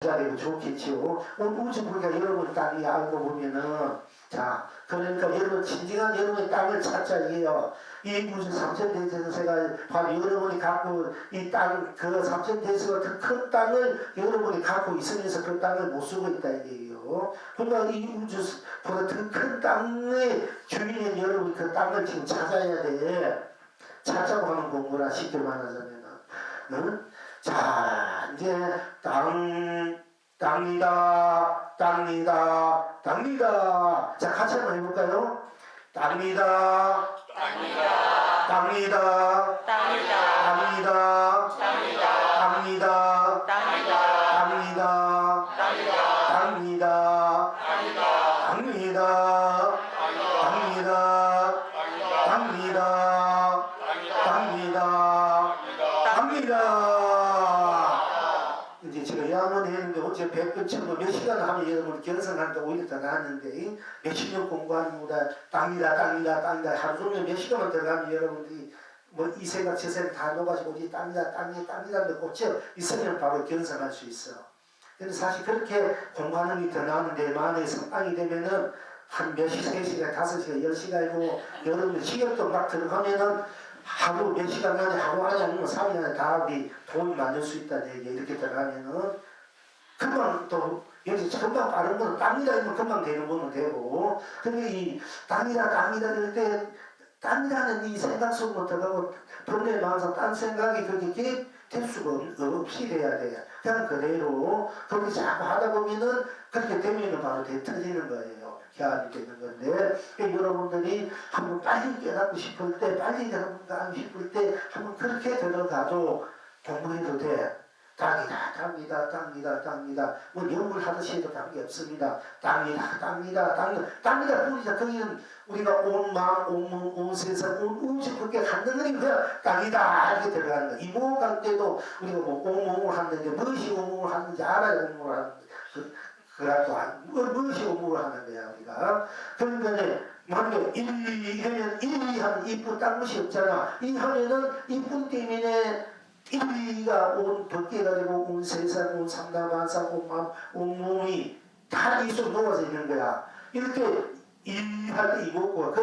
부자 되고 좋겠지요. 온 우주 부가 여러분 땅이 알고 보면은 자 그러니까 여러분 진정한 여러분의 땅을 찾자이에요. 이 우주 삼천대천세가 바로 여러분이 갖고 이 땅 그 삼천대천 같은 큰 땅을 여러분이 갖고 있으면서 그 땅을 못 쓰고 있다 이게요. 그러니까 이 우주보다 더 큰 땅의 주인인 여러분이 그 땅을 지금 찾아야 돼. 찾자고 하는 공부라 쉽게 말하자면은. 응? 자 이제 땅이다 땅이다 땅이다. 자 같이 한번 해볼까요? 땅이다 땅이다 땅이다 땅이다 땅이다 땅이다 땅이다 땅이다 이제 제가 야만 했는데 어제 100번 치고 몇 시간 하면 여러분 견성하는데 오히려 더 나았는데 몇십 년 공부하는 것보다 땅이다 하루 종일 몇 시간만 들어가면 여러분들이 뭐 이 생각 저 생각 다 녹아지고 이 땅이다 꽂혀 있으면 바로 견성할 수 있어. 근데 사실 그렇게 공부하는 게 더 나은데 만약에 성당이 되면은 한 몇 시, 3시간, 5시간, 10시간이고 여러분들 식욕도 막 들어가면은 하루 몇 시간 안에 하루 안에 아니면 3일 안에 다 우리 돈이 만들 수 있다는 얘기 이렇게 들어가면은 금방 또 여기서 금방 빠른 거는 땅이다 이러면 금방 되는 거는 되고 근데 이 땅이다 이럴 때 땅이라는 이 생각 속으로 들어가고 돈에 마음상 딴 생각이 그렇게 될 수가 없이 돼야 돼. 그냥 그대로 그렇게 자꾸 하다 보면은 그렇게 되면은 바로 터지는 거예요. 결합이 되는 건데 여러분들이 한번 빨리 깨닫고 싶을 때 빨리 들어가고 싶을 때 한번 그렇게 들어가도 공부해도 돼. 땅이다. 뭐 영을 하듯이 해도 관계 없습니다. 땅이다 뿐이자 거기는 우리가 온 마음, 온 몸, 온 세상, 온 우주 그렇게 갖는 거니 그냥 땅이다 이렇게 들어가는 거야. 이모갈 때도 우리가 뭐 온몸을 하는데 무엇이 온몸을 하는지 알아야 온몸을 하는 거야. 그래갖고 무엇이 온몸을 하는 거야 우리가. 그러니까 만약 이러면 하면 이쁜 딴 것이 없잖아. 이 하면은 이쁜 때문에 인류가 온 덕해가지고 온 세상, 온 삼다만상, 온 마음, 온 몸이 다 이속 녹아져 있는 거야. 이렇게 일할 때 이거고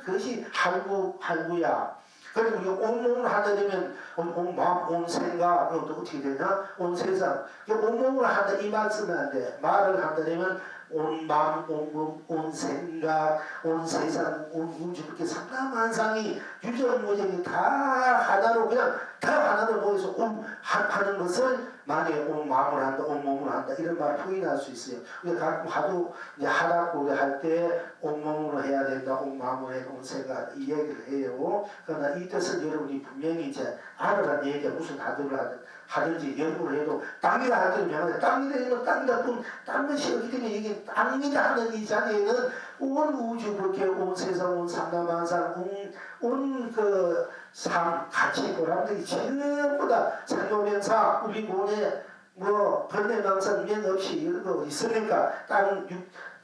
그것이 할구야. 그리고 이 온몸을 하다 되면 온 마음, 온 생각, 또 어떻게 되냐? 온 세상. 온몸을 하다 이 말 쓰면 안 돼. 말을 하다 되면 온 마음, 온 몸, 온 생각, 온 세상, 온 우주 그렇게 삼다만상이 유전무전이 다 하나로 그냥 다 하나로 모여서 하는 것을 만약에 온 마음을 한다, 온 몸을 한다 이런 말 표현할 수 있어요. 우리가 가끔 하도 이제 하라고 할 때 온 몸으로 해야 된다, 온 마음으로 해야 된다, 온 생각 이 얘기를 해요. 그러나 이 뜻은 여러분이 분명히 이제 알아란 얘기가 무슨 하도를 하든지 연구를 해도 땅이다 할 때는 명하네. 땅이다 땅이다 뿐 딴 것이 없기 때문에 이게 땅이다 하는 이 자리에는 온 우주 그렇게 온 세상 온 삼다만상 온 그 삶 가치 보람들이 전부 다 상호명사 우리 본에 뭐 번뇌망상 명 없이 이런 거 있으니까 땅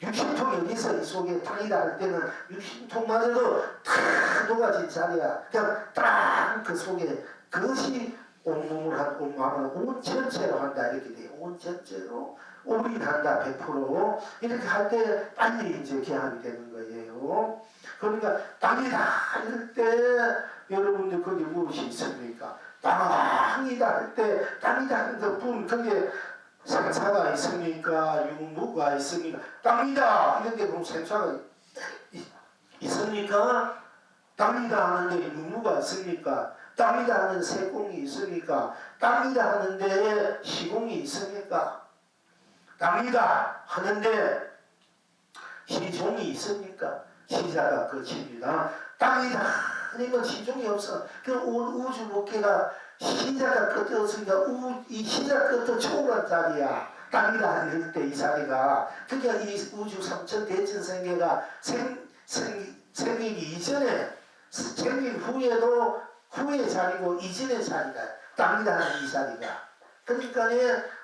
육신통이 어디서 이 속에 땅이다 할 때는 육신통만 해도 다 녹아진 자리야. 그냥 딱 그 속에 그것이 온몸을 하고 온 마음을 온 전체로 한다 이렇게 돼요. 온 전체로 올인한다 100% 이렇게 할 때 빨리 이제 개합이 되는 거예요. 그러니까 땅이다 이럴 때 여러분들 거기 무엇이 있습니까? 땅이다 할 때 땅이다 하는 것뿐 거기에 생사가 있습니까? 유무가 있습니까? 땅이다 이런 게 그럼 생사가 있습니까? 땅이다 하는데 유무가 있습니까? 땅이다 하는 세공이 있습니까? 땅이다 하는데 시공이 있습니까? 땅이다 하는데 시종이 있습니까? 시자가 끝입니다. 땅이다 하는 시종이 없어. 그 우주 목회가 시자가 끝이 없으니까 이 시자 끝도 초월한 자리야. 땅이다 이럴 때 이 자리가. 그러니까 이 우주 삼천 대천 세계가 생기기 이전에 생긴 후에도 후의 자리고 이전의 자리다. 땅이다 하는 이 자리가. 그러니까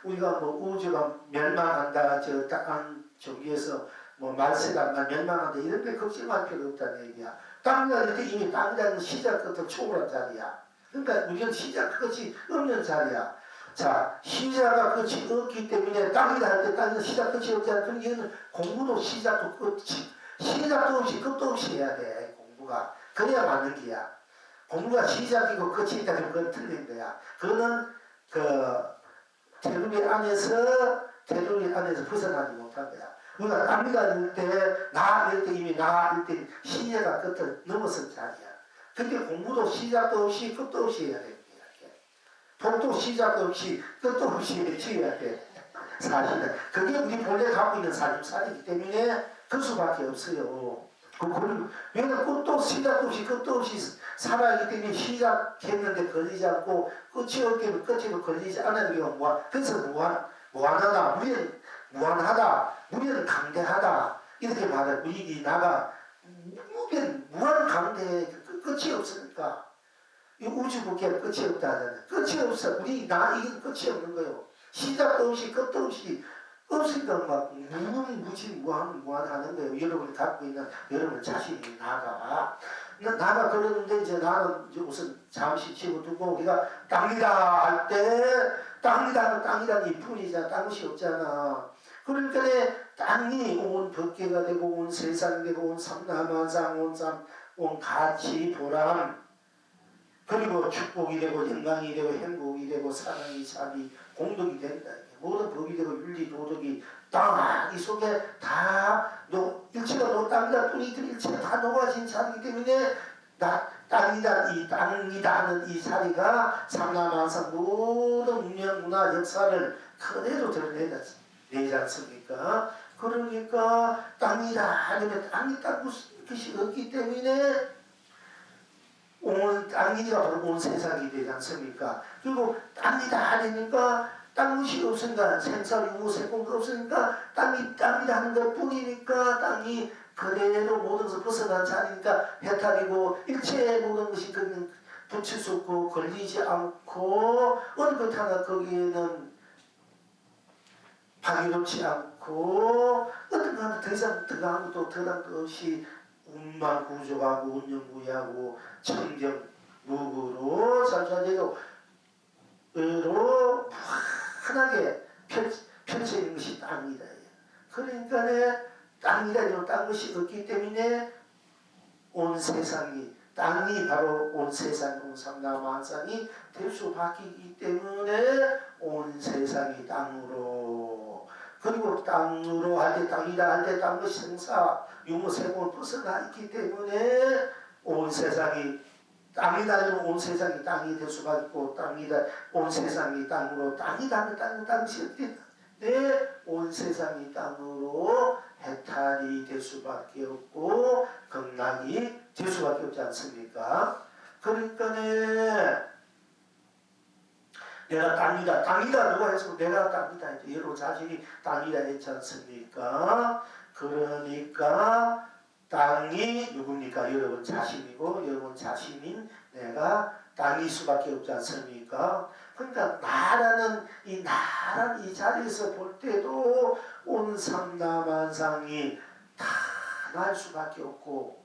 우리가 뭐 우주가 멸망한다, 저 땅 저기에서 뭐 말세가 멸망한다 이런 게 걱정할 필요 없다는 얘기야. 땅이라는 게 이미 땅이라는 시작 끝을 초월한 자리야. 그러니까 우리는 시작 끝이 없는 자리야. 자, 시작과 끝이 없기 때문에 땅이다 할 때 땅이 시작 끝이 없잖아. 그럼 이거는 공부도 시작도 끝이 시작도 없이 끝도 없이 해야 돼. 공부가 그래야 맞는 게야. 공부가 시작이고 끝이 있다 그러면 그건 틀린 거야. 그거는 그 테두리 안에서 벗어나지 못한 거야. 우리가 땅이다 할 때, 나 할 때 이미 나 할 때 시작과 끝을 넘어선 자리야. 근데 공부도 시작도 없이 끝도 없이 해야 돼. 복도 시작도 없이 끝도 없이 해야 돼. 사실은 그게 우리 본래 갖고 있는 삶이기 때문에 그 수밖에 없어요. 왜냐면 끝도 시작도 없이 끝도 없이 살아있기 때문에 시작했는데 걸리지 않고 끝이 없기 끝에도 걸리지 않는 게 그래서 무한하다. 우리는 무한하다. 우리는 강대하다. 이렇게 말해. 우리 나가 무한 강대 끝이 없으니까. 이 우주국에 끝이 없다 하잖아요. 끝이 없어. 우리 이게 끝이 없는 거예요. 시작도 없이 끝도 없이 없으니까 막 무한하는 거예요. 여러분이 갖고 있는 여러분 자신이 나가 그러는데 이제 나는 이제 우선 잠시 집어두고 우리가 땅이다 할 때 땅이다는 땅이라는 이 뿐이잖아. 땅이 없잖아. 그러니까 땅이 온 법계가 되고 온 세상이 되고 온 삼라만상 온 가치 보람 그리고 축복이 되고 영광이 되고 행복이 되고 사랑이 자비 공덕이 된다. 모든 법이 되고 윤리 도덕이 땅 이 속에 다 일체가 땅이다 뿐이 일체가 다 녹아진 자리이기 때문에 땅이다 하는 이 자리가 삼라만상 모든 문명 문화 역사를 그대로 드러내지 않습니까? 그러니까 땅이다 하면 땅이 딱 무슨 것이 없기 때문에 땅이가 바로 온 세상이 되지 않습니까? 그리고 땅이다 하니까 땅이 없으니까 생사류무 세공도 없으니까 땅이다 하는 것 뿐이니까 땅이 그대로 모든 것을 벗어난 자리니까 해탈이고 일체의 모든 것이 그는 붙일 수 없고 걸리지 않고 어느 것 하나 거기에는 파괴롭지 않고 어떤 것 하나 더 이상 들어간 것도 더한 것 없이 운만 구조하고 운영구하고 청정 무구로 잠시만요 의로 환하게 펼쳐있는 것이 땅이다. 그러니까 땅이라는 딴 것이 없기 때문에 온 세상이 땅이 바로 온 세상 온 삼라만상이 될 수밖에 있기 때문에 온 세상이 땅으로 그리고 땅으로 할 때 땅이다 할 때 땅의 생사 유무세공을 벗어나 있기 때문에 온 세상이 땅이다 온 세상이 땅이 될 수가 있고 땅이다 온 세상이 땅으로 땅이다 하면 땅이 어떻게 온 세상이 땅으로 해탈이 될 수밖에 없고 극락이 될 수밖에 없지 않습니까? 그러니까 내가 땅이다 누가 해서 내가 땅이다 이제 여러분 자신이 땅이다 했지 않습니까? 그러니까 땅이 누굽니까? 여러분 자신이고 여러분 자신인 내가 땅일 수밖에 없지 않습니까? 그러니까 나라는 이 자리에서 볼 때도 온 삼라만상이 다 날 수밖에 없고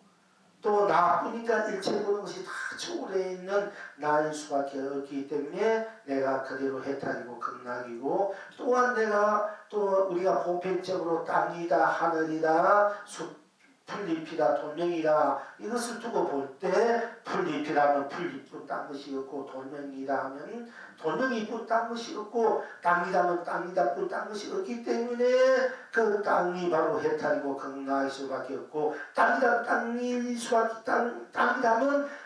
또 나뿐이니까 일체 모든 것이 다 초월해 있는 나일 수밖에 없기 때문에 내가 그대로 해탈이고 극락이고 또한 내가 또 우리가 보편적으로 땅이다 하늘이다 풀잎이다 돌멩이다 이것을 두고 볼 때 풀잎이라면 풀잎뿐 딴 것이 없고 돌멩이다 하면 돌멩이뿐 딴 것이 없고 땅이다면 땅이다 뿐 딴 것이 없기 때문에 그 땅이 바로 해탈이고 극락일 수밖에 없고 땅이라면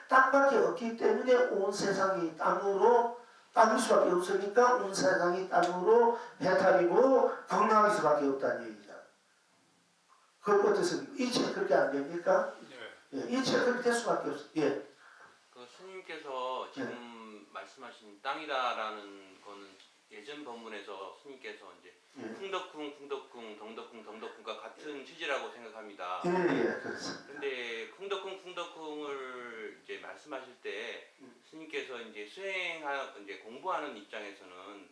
땅밖에 없기 때문에 온 세상이 땅일 수밖에 없으니까 온 세상이 땅으로 해탈이고 극락일 수밖에 없다는 얘기죠. 그건 어떻습니까? 이체 그렇게 안 됩니까? 네. 예, 이체 그렇게 될 수밖에 없어요. 예. 그 스님께서 지금 말씀하신 땅이다라는 거는 예전 본문에서 스님께서 이제 풍덕궁, 덩덕궁과 같은 취지라고 생각합니다. 예, 그렇습니다. 근데 풍덕궁을 이제 말씀하실 때 스님께서 이제 이제 공부하는 입장에서는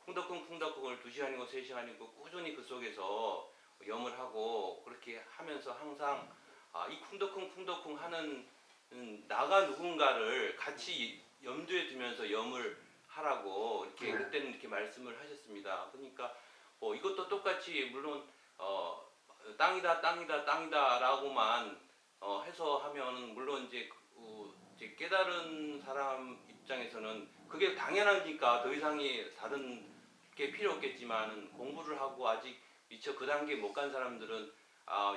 풍덕궁을 2시간이고 3시간이고 꾸준히 그 속에서 염을 하고 그렇게 하면서 항상 이 쿵덕쿵 하는 나가 누군가를 같이 염두에 두면서 염을 하라고 이렇게 그때는 이렇게 말씀을 하셨습니다. 그러니까 이것도 똑같이 물론 땅이다라고만 해서 하면은 물론 이제 깨달은 사람 입장에서는 그게 당연하니까 더 이상이 다른 게 필요 없겠지만 공부를 하고 아직 미처 그 단계에 못 간 사람들은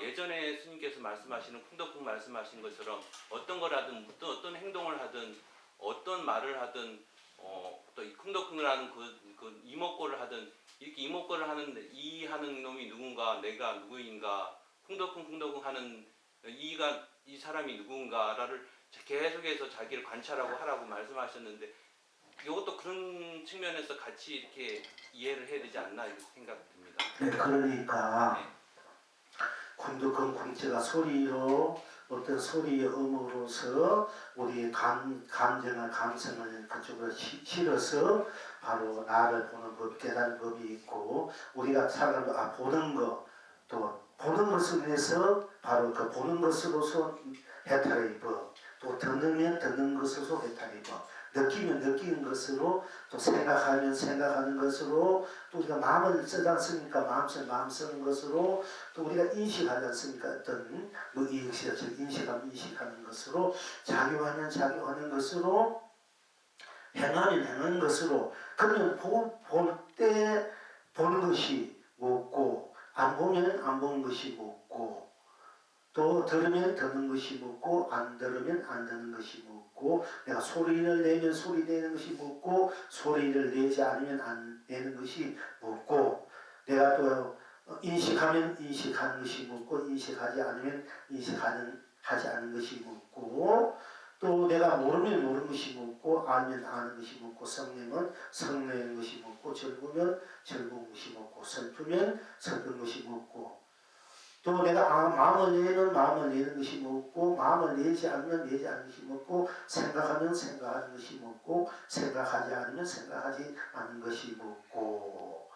예전에 스님께서 말씀하시는 쿵덕쿵 말씀하신 것처럼 어떤 거라든 어떤 행동을 하든 어떤 말을 하든 또 이 쿵덕쿵을 하는 그 이목구를 하든 이렇게 이목구를 하는 놈이 누군가 내가 누구인가 쿵덕쿵 하는 이 사람이 누군가를 계속해서 자기를 관찰하고 하라고 말씀하셨는데 이것도 그런 측면에서 같이 이렇게 이해를 해야 되지 않나 이렇게 생각됩니다. 네, 그러니까 네. 쿵덕쿵 쿵치가 소리로 어떤 소리의 음으로서 우리 감정을 감성을 그쪽으로 실어서 바로 나를 보는 법, 깨달은 법이 있고 우리가 살아가면서 보는 것, 또 보는 것을 위해서 바로 그 보는 것으로서 해탈의 법, 또 듣는 것으로서 해탈의 법, 느끼면 느끼는 것으로 또 생각하면 생각하는 것으로 또 우리가 마음을 쓰지 않습니까? 마음 쓰는 것으로 또 우리가 인식하지 않습니까? 어떤 인식하면 인식하는 것으로 작용하는 것으로 행하면 행하는 것으로 그러면 볼 때 보는 것이 묻고 안 보면 안 보는 것이 묻고 또 들으면 듣는 것이 묻고 안 들으면 안 듣는 것이 묻고 내가 소리를 내면 소리 내는 것이 묻고 소리를 내지 않으면 안 내는 것이 묻고 내가 또 인식하면 인식하는 것이 묻고 인식하지 않으면 하지 않는 것이 묻고 또 내가 모르면 모르는 것이 묻고 알면 아는 것이 묻고 성내면 성내는 것이 묻고 즐거우면 즐거운 것이 묻고 슬프면 슬픈 것이 묻고 또 내가 마음을 내면 마음을 내는 것이 묻고 마음을 내지 않으면 내지 않는 것이 묻고 생각하면 생각하는 것이 묻고 생각하지 않으면 생각하지 않는 것이 묻고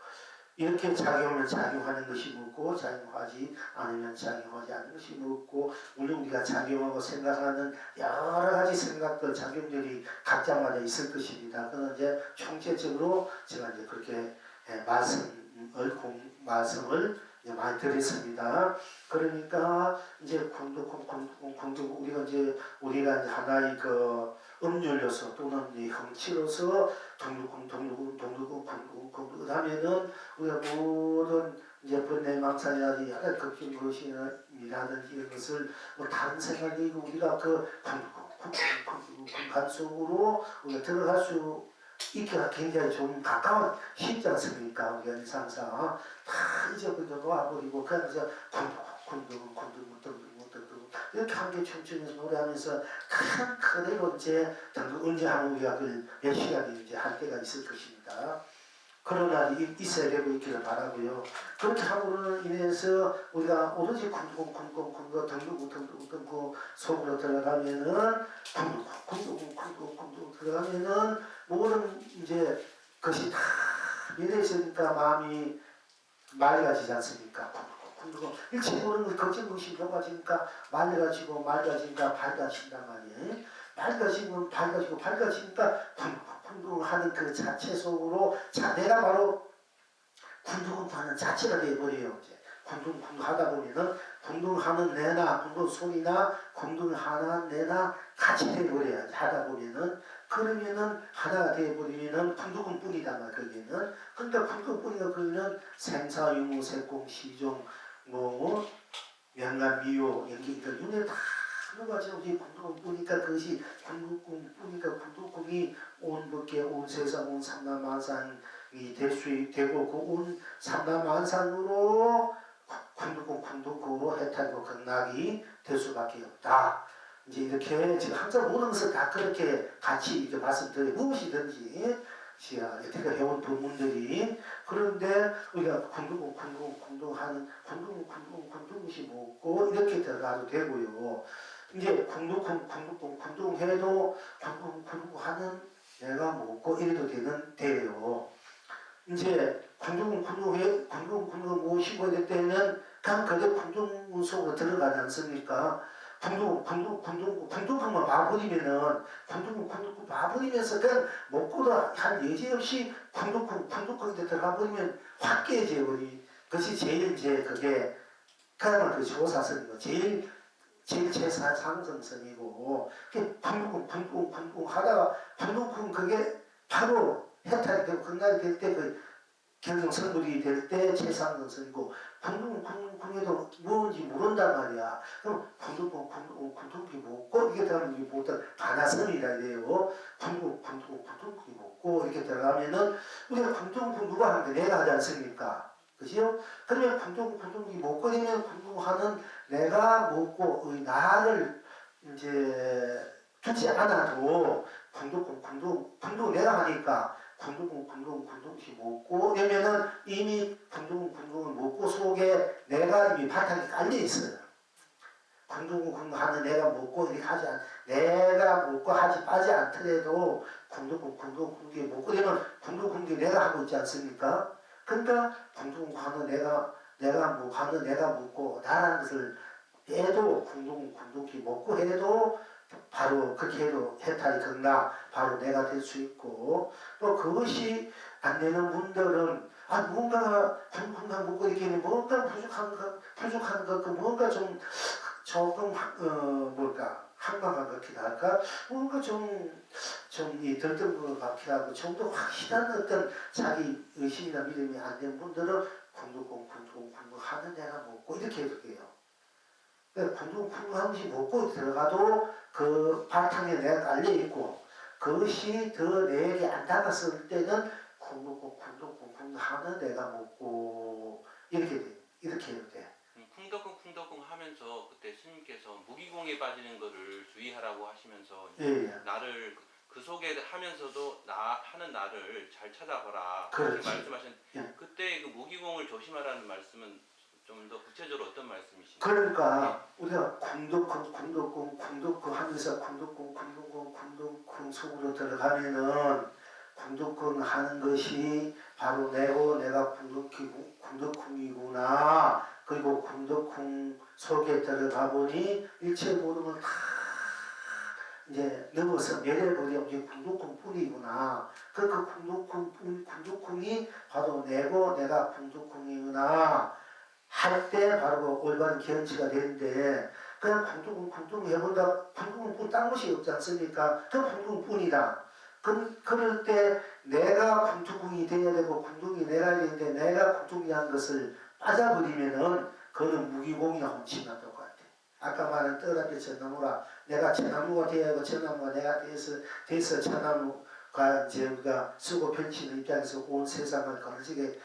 이렇게 작용하면 작용하는 것이 묻고 작용하지 않으면 작용하지 않는 것이 묻고 물론 우리가 작용하고 생각하는 여러 가지 생각들 작용들이 각자마다 있을 것입니다. 그건 이제 총체적으로 제가 이제 그렇게 말씀을 많이 드렸습니다. 그러니까 이제 우리가 이제 하나의 그 음률로서 또는 이 형치로서 동루궁 하면은 우리가 모든 이제 번뇌망상이라든지 여러 걱정 것이라든지 이런 것을 뭐 다른 생각이 우리가 그 관 속으로 우리가 들어갈 수 있기가 굉장히 좀 가까운 쉽지 않습니까? 우리가 일상상 다 잊어버리고 놓아버리고 그냥 쿵두쿵 이렇게 함께 춤추면서 노래하면서 그대로 이제 언제 하면 우리가 몇 시간이 이제 할 때가 있을 것입니다. 그런 날이 있어야 되고 있기를 바라고요. 그렇게 함으로 인해서 우리가 오로지 쿵두쿵 덩두쿵 속으로 들어가면은 쿵두쿵 들어가면은 모든 이제 그것이 다 미래있으니까 마음이 맑아지지 않습니까? 쿵두쿵 일체 모르는 것 걱정 것이 높아지니까 맑아지니까 밝아진단 말이에요. 밝아지니까 쿵두쿵 하는 그 자체 속으로 내가 바로 쿵두쿵 하는 자체가 되어버려요. 이제 쿵두쿵 하다 보면은 쿵두쿵 하는 내나 쿵두쿵 소리나 쿵두쿵 하는 내나 같이 되어버려요. 하다 보면은 그러면은 하나가 되어버리면은 쿵두쿵 뿐이다 말 거기는. 그러니까 쿵두쿵 뿐이다 그러면 생사유무 색공 시종 뭐 명간 미요 연기들 눈에 다 들어가지고 우리 쿵두쿵 뿌니까 그것이 쿵두쿵 뿌니까 쿵두쿵이 온 법계 온 세상 온 삼라만상이 될 수 되고 그 온 삼라만상으로 쿵두쿵으로 해탈고 극락이 될 수밖에 없다. 이제 이렇게 지금 항상 모든 것을 다 그렇게 같이 이제 말씀드려 무엇이든지 여태가 해온 부문들이 그런데 우리가 쿵두쿵하는 쿵두쿵이 뭐고 이렇게 들어가도 되고요. 이제 쿵두쿵 해도 쿵두쿵하는 내가 뭐고 이래도 돼요. 이제 쿵두쿵 모시고 될 때는 그냥 그대 쿵두쿵 속으로 들어가지 않습니까? 군두군만 봐버리면은 군두군 봐버리면서 그냥 먹고도 한 여지없이 군두군에 들어가버리면 확 깨져버리. 그것이 제일 이제 그게 그야말로 그 조사선이고 제일 최상승선이고 군두군 하다가 군두군 그게 바로 해탈이 되고 그날이 될 때 그 결정선물이 될 때 최상승선이고 군두군에도 뭔지 모른단 말이야. 그럼 군두군이 뭐고 이렇게 들어가면 이게 보통 반화선이라 이래요. 군두군이 뭐고 이렇게 들어가면은 우리가 군두군 누가 하는데 내가 하지 않습니까? 그죠? 그러면 군두군이 뭐고 되면 군두하는 내가 뭐고 나를 이제 두지 않아도 군두군 내가 하니까 군두군이 먹고 되면은 이미 군두군을 먹고 속에 내가 이미 바탕이 깔려 있어요. 군두군 하는 내가 먹고 이렇게 하지 않 내가 먹고 하지 빠지 않더라도 군두군이 먹고 되면 군두군이 내가 하고 있지 않습니까? 그러니까 군두군 하는 내가 먹고 나라는 것을 해도 군두군이 먹고 해도 바로 그렇게 해도 해탈이 된다. 바로 내가 될 수 있고 또 그것이 안 되는 분들은 뭔가 군두군 먹고 이렇게 뭔가 부족한 것 뭔가 좀 조금 항망한 것 같기도 할까 뭔가 좀이 들뜬 것 같기도 하고 좀 더 확실한 어떤 자기 의심이나 믿음이 안 되는 분들은 군두군 하는 내가 먹고 이렇게 해도 돼요. 군두군 한 것이 먹고 들어가도 그 바탕에 내가 깔려 있고 그것이 더 내게 안 닿았을 때는 군두군 하는 내가 먹고 이렇게 해도 돼. 쿵덕쿵 하면서 그때 스님께서 무기공에 빠지는 거를 주의하라고 하시면서 예. 나를 그 속에 하면서도 하는 나를 잘 찾아봐라 그렇지. 그렇게 말씀하신 예. 그때 그 무기공을 조심하라는 말씀은 좀 더 구체적으로 어떤 말씀이신가요? 그러니까 우리가 군두군 하면서 군두군 속으로 들어가면은 군두군 하는 것이 바로 내가 군두군이구나. 그리고 군두군 속에 들어가 보니 일체 모든 걸 다 이제 넘어서 내려버려 이게 군두군뿐이구나. 그 군두군이 바로 내가 군두군이구나. 할 때 바로 올바른 견치가 되는데 그냥 군두군 해본다 군두군뿐 딴 것이 없지 않습니까? 그 군두군뿐이다. 그럴 때 내가 군두군이 돼야 되고 군두군이 내가 되는데 내가 군두군이한 것을 빠져버리면은 그거는 무기공이나 훔치나 똑같아. 아까 말한 떠나게 전나무라 내가 전나무가 되어야 하고 전나무가 내가 돼서 전나무가 이제 우리가 쓰고 펼치는 입장에서 온 세상을 거느지게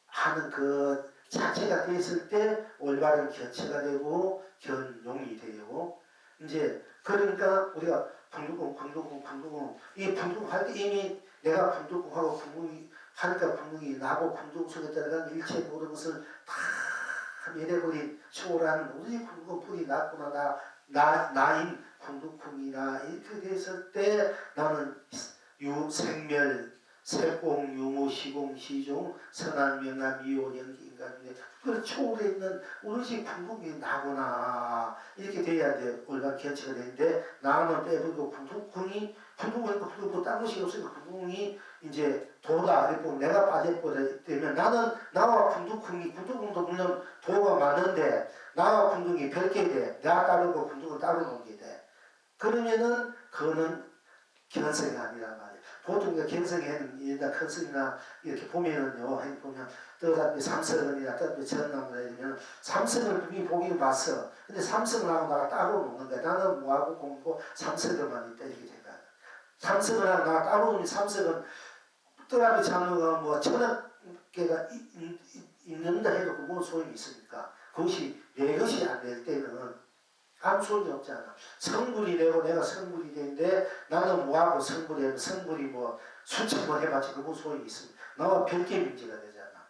하는 그 자체가 됐을 때 올바른 견체가 되고 견용이 되고 이제 그러니까 우리가 군두군 이 군두군 할 때 이미 내가 군두군하고 군두군이 하니까 군두군이 나고 군두군 속에 들어간 일체 모든 것을 다 내려버린 초월한 우리 군두군뿐이 낫구나 나인 군두군이나 이렇게 됐을 때 나는 생멸 세공, 유무, 시공, 시종, 선한, 명한, 미호, 연기, 인간인데 그걸 초월해 있는 오로지 군두군이 나구나 이렇게 돼야 돼. 올바른 견체가 되는데 나는 빼버리고 군두군이 딴 것이 없으니까 군두군이 이제 도다. 그리고 내가 빠져버리게 되면 나는 나와 군두군도 물론 도가 많은데 나와 군두군이 별개 돼. 내가 따르고 군두군 따로 놓게 돼. 그러면은 그거는 견성이 아니란 말이야. 보통 우리가 견성에는 큰 스님이나 이렇게 보면은요, 보면 떠다비 삼성은이나 떠다비 전남이나 이러면 삼성을 분명히 보기는 봤어. 근데 삼성을 하고 나가 따로 놓는 거야. 나는 뭐하고 공부 삼성을만 있다 이렇게 된 거야. 삼성을 하고 나가 따로 놓으면 삼성은 떠다비 장로가 뭐 1000개가 있는다 해도 그건 소용이 있으니까 그것이 내 것이 안 될 때는 아무 소용이 없잖아. 성불이 되고 내가 성불이 되는데 나는 뭐하고 성불이 뭐 수천 번 해봤지 그거 소용이 있습니다. 나와 별개 문제가 되잖아.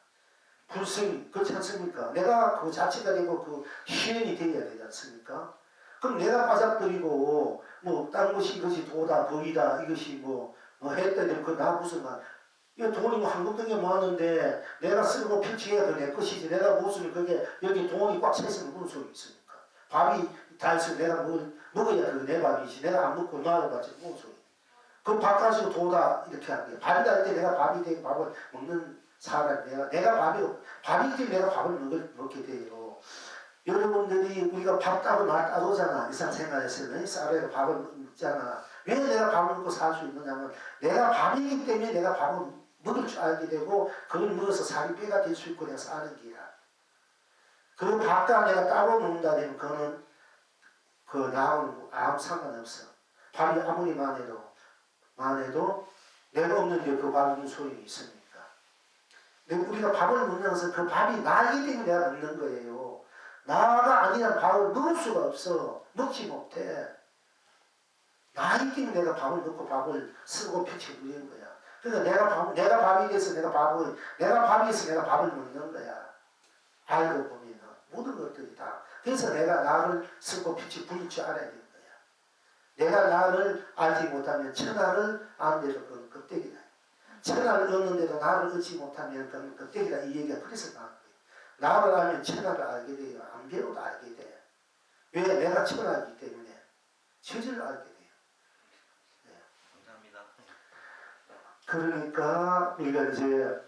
불성이 그렇지 않습니까? 내가 그 자체가 되고 그 희연이 되어야 되지 않습니까? 그럼 내가 빠져버리고 뭐 딴 것이 이것이 도다 법이다 이것이 뭐 했더니 그나 무슨 말 이거 돈이 뭐 한국동에 많은데 내가 쓰고 필치해야 내 것이지 내가 무슨 그게 여기 돈이 꽉 차 있으면 무슨 소용이 있습니까? 밥이 달수 내가 먹어야 그게 내 밥이지. 내가 안 먹고 놔둬봤지 무슨 소리. 그 밥 가지고 도다 이렇게 하는 거야. 밥이 될 때 내가 밥이 되고 밥을 먹는 사람 내가 밥이기 때문에 내가 밥을 먹게 돼요. 여러분들이 우리가 밥 따고 날 따오잖아. 일상생활에서는 쌀에 밥을 먹잖아. 왜 내가 밥을 먹고 살 수 있느냐면 내가 밥이기 때문에 내가 밥을 먹을 줄 알게 되고 그걸 먹어서 살이 빼가 될 수 있고 내가 사는 게야. 그 밥과 내가 따로 먹는다 되면 그거는 그 나하고는 아무 상관없어. 밥이 아무리 많아도 내가 없는데 그 밥이 무슨 소용이 있습니까? 근데 우리가 밥을 먹는 것은 그 밥이 나기 때문에 내가 먹는 거예요. 나가 아니라 밥을 먹을 수가 없어. 먹지 못해. 나이기 때문에 내가 밥을 먹고 밥을 쓰고 펴치 누리는 거야. 그러니까 내가 밥이 돼서 내가 밥이 돼서 내가 밥을 먹는 거야. 알고 보면 모든 것들이 다. 그래서 내가 나를 쓰고 펴치 부릴 줄 알아야 되는 거야. 내가 나를 알지 못하면 천하를 아는데도 그건 껍데기다. 천하를 얻는데도 나를 얻지 못하면 그건 껍데기다. 이 얘기가 그래서 나온 거예요. 나를 알면 천하를 알게 돼요. 안 배워도 알게 돼. 왜? 내가 천하이기 때문에 처지를 알게 돼요. 네. 감사합니다. 그러니까 우리가 이제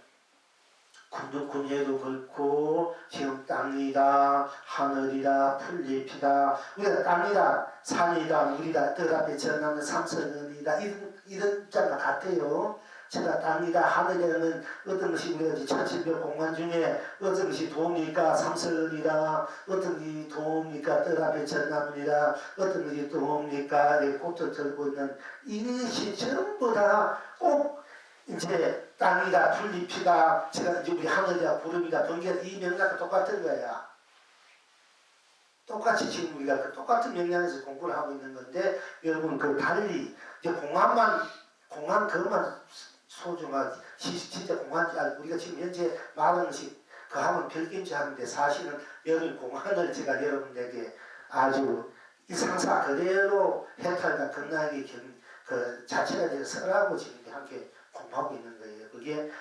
군예도 그렇고 지금 땅이다 하늘이다 풀잎이다 우리가 땅이다 산이다 물이다 뜻 앞에 전하는 삼선이다 이런 자가 같아요. 제가 땅이다 하늘에는 어떤 것이 우리가 천칠백 공간 중에 어떤 것이 도움이니까 삼선이다 어떤 것이 도움이니까 뜻 앞에 전나무이다 어떤 것이 도움이니까 꽃을 들고 있는 이것이 전부 다 꼭 이제 땅이다 풀잎이다 제가 이제 우리 하늘이다 구름이다 번개다 이 명령과 똑같은 거야. 똑같이 지금 우리가 그 똑같은 명령에서 공부를 하고 있는 건데 여러분 그 달리 이제 공안 그것만 소중하지 진짜 공안지 알고 우리가 지금 현재 말하는 것이 그 하면 별개인지 하는데 사실은 여러분 공안을 제가 여러분에게 아주 이 상사 그대로 해탈과 건강하게 그 자체가 돼서 설하고 지금 함께 공부하고 있는 거예요. 그게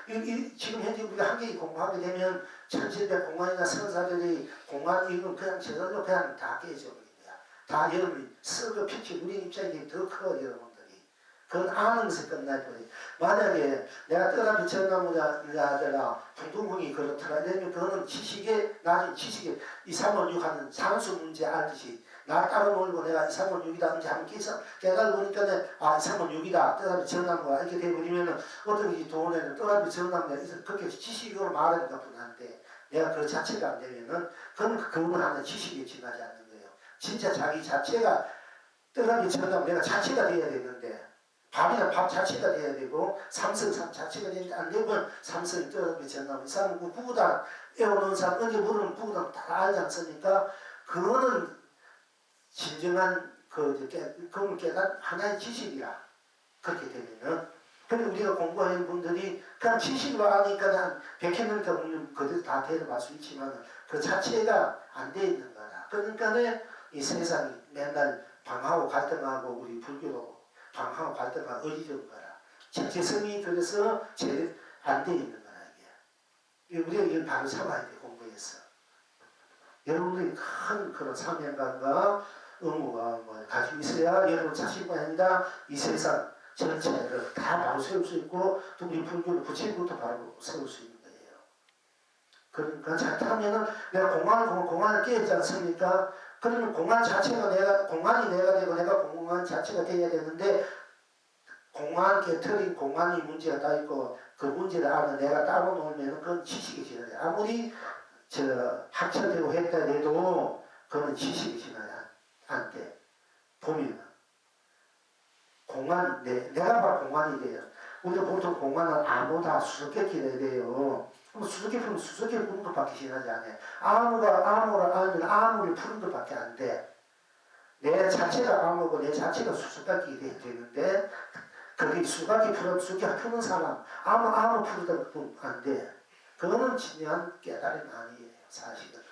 지금 현재 우리가 한개 공부하게 되면 천칠백 공안이나 선사들이 공안 이건 그냥 저절로 그냥 다 깨져버립니다. 다 여러분이 쓰고 피치 우리 입장이 더 커 여러분들이. 그건 아는 것에 끝날거예요. 만약에 내가 떠나비 전나무자들아 풍둥궁이 그렇더라 그러면 그거는 지식에 나중에 지식에 2, 3월 6 하는 산수 문제 알듯이 나 따로 놀고 내가 2, 3월 6이다 이제 한번 깨달아 보니까 아 2, 3월 6이다 떠나비 전나무가 이렇게 되어버리면 어떤 게 돈에는 떠나비 전나무가 그렇게 지식으로 말하니까 분한데 내가 그 자체가 안 되면은 그건 하는 지식에 지나지 않는 거예요. 진짜 자기 자체가 떠나비 전나무 내가 자체가 돼야 되는데 밥이나 밥 자체가 돼야 되고 삼성 자체가 되니까 안 되면 삼성이 떠나비 전나무 이 사람은 그 구구단 애워놓은 사람 언제 물으면 구구단 다 알지 않습니까? 그거는 진정한 그건 깨닫 하나의 지식이라 그렇게 되면은 근데 우리가 공부하는 분들이 그냥 지식으로 아니까 한 100년 더 보면 그대로 다 데려갈 수 있지만 그 자체가 안 돼 있는 거라. 그러니까 이 세상이 맨날 방하고 갈등하고 우리 불교도 방하고 갈등하고 어리석은 거라. 정체성이 그래서 제대로 안 돼 있는 거라 이게. 우리가 이걸 바로 잡아야 돼 공부해서. 여러분들이 큰 그런 사명감과 의무가 가지고 있어야 여러분 자신뿐 아니라 이 세상 전체를 다 바로 세울 수 있고 또 우리 불교를 구체부터 바로 세울 수 있는 거예요. 그러니까 잘하면은 내가 공안을 깨지 않습니까? 그러면 공안 자체가 공안이 내가 되고 내가 공안 자체가 돼야 되는데 공안 깨트린 공안이 문제가 다 있고 그 문제를 아는 내가 따로 놀면은 그건 지식이 지나요. 아무리 학철되고 했다 해도 그건 지식이 지나요. 안 돼. 보면 공안 내가 봐 공안이 돼요. 우리가 보통 공안은 아무다 수수께끼 해야 돼요. 수수께끼 풀면 수수께끼 푸는 것밖에 지나지 않아요. 아무를 알면 아무를 푸는 것밖에 안 돼. 내 자체가 아무고 내 자체가 수수께끼 돼야 되는데 그게 수수께끼 푸는 사람 아무 푸르다 보면 안 돼. 그거는 진정한 깨달음이 아니에요. 사실은.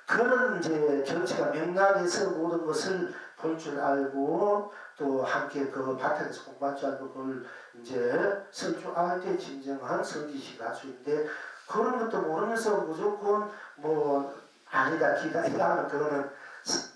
그런 이제 정치가 맥락에서 모든 것을 볼 줄 알고 또 함께 그 바탕에서 공부할 줄 알고 그걸 이제 쓸 줄 알 때 진정한 성지식을 할 수 있는데 그런 것도 모르면서 무조건 뭐 아니다 기다 이다 하면 그거는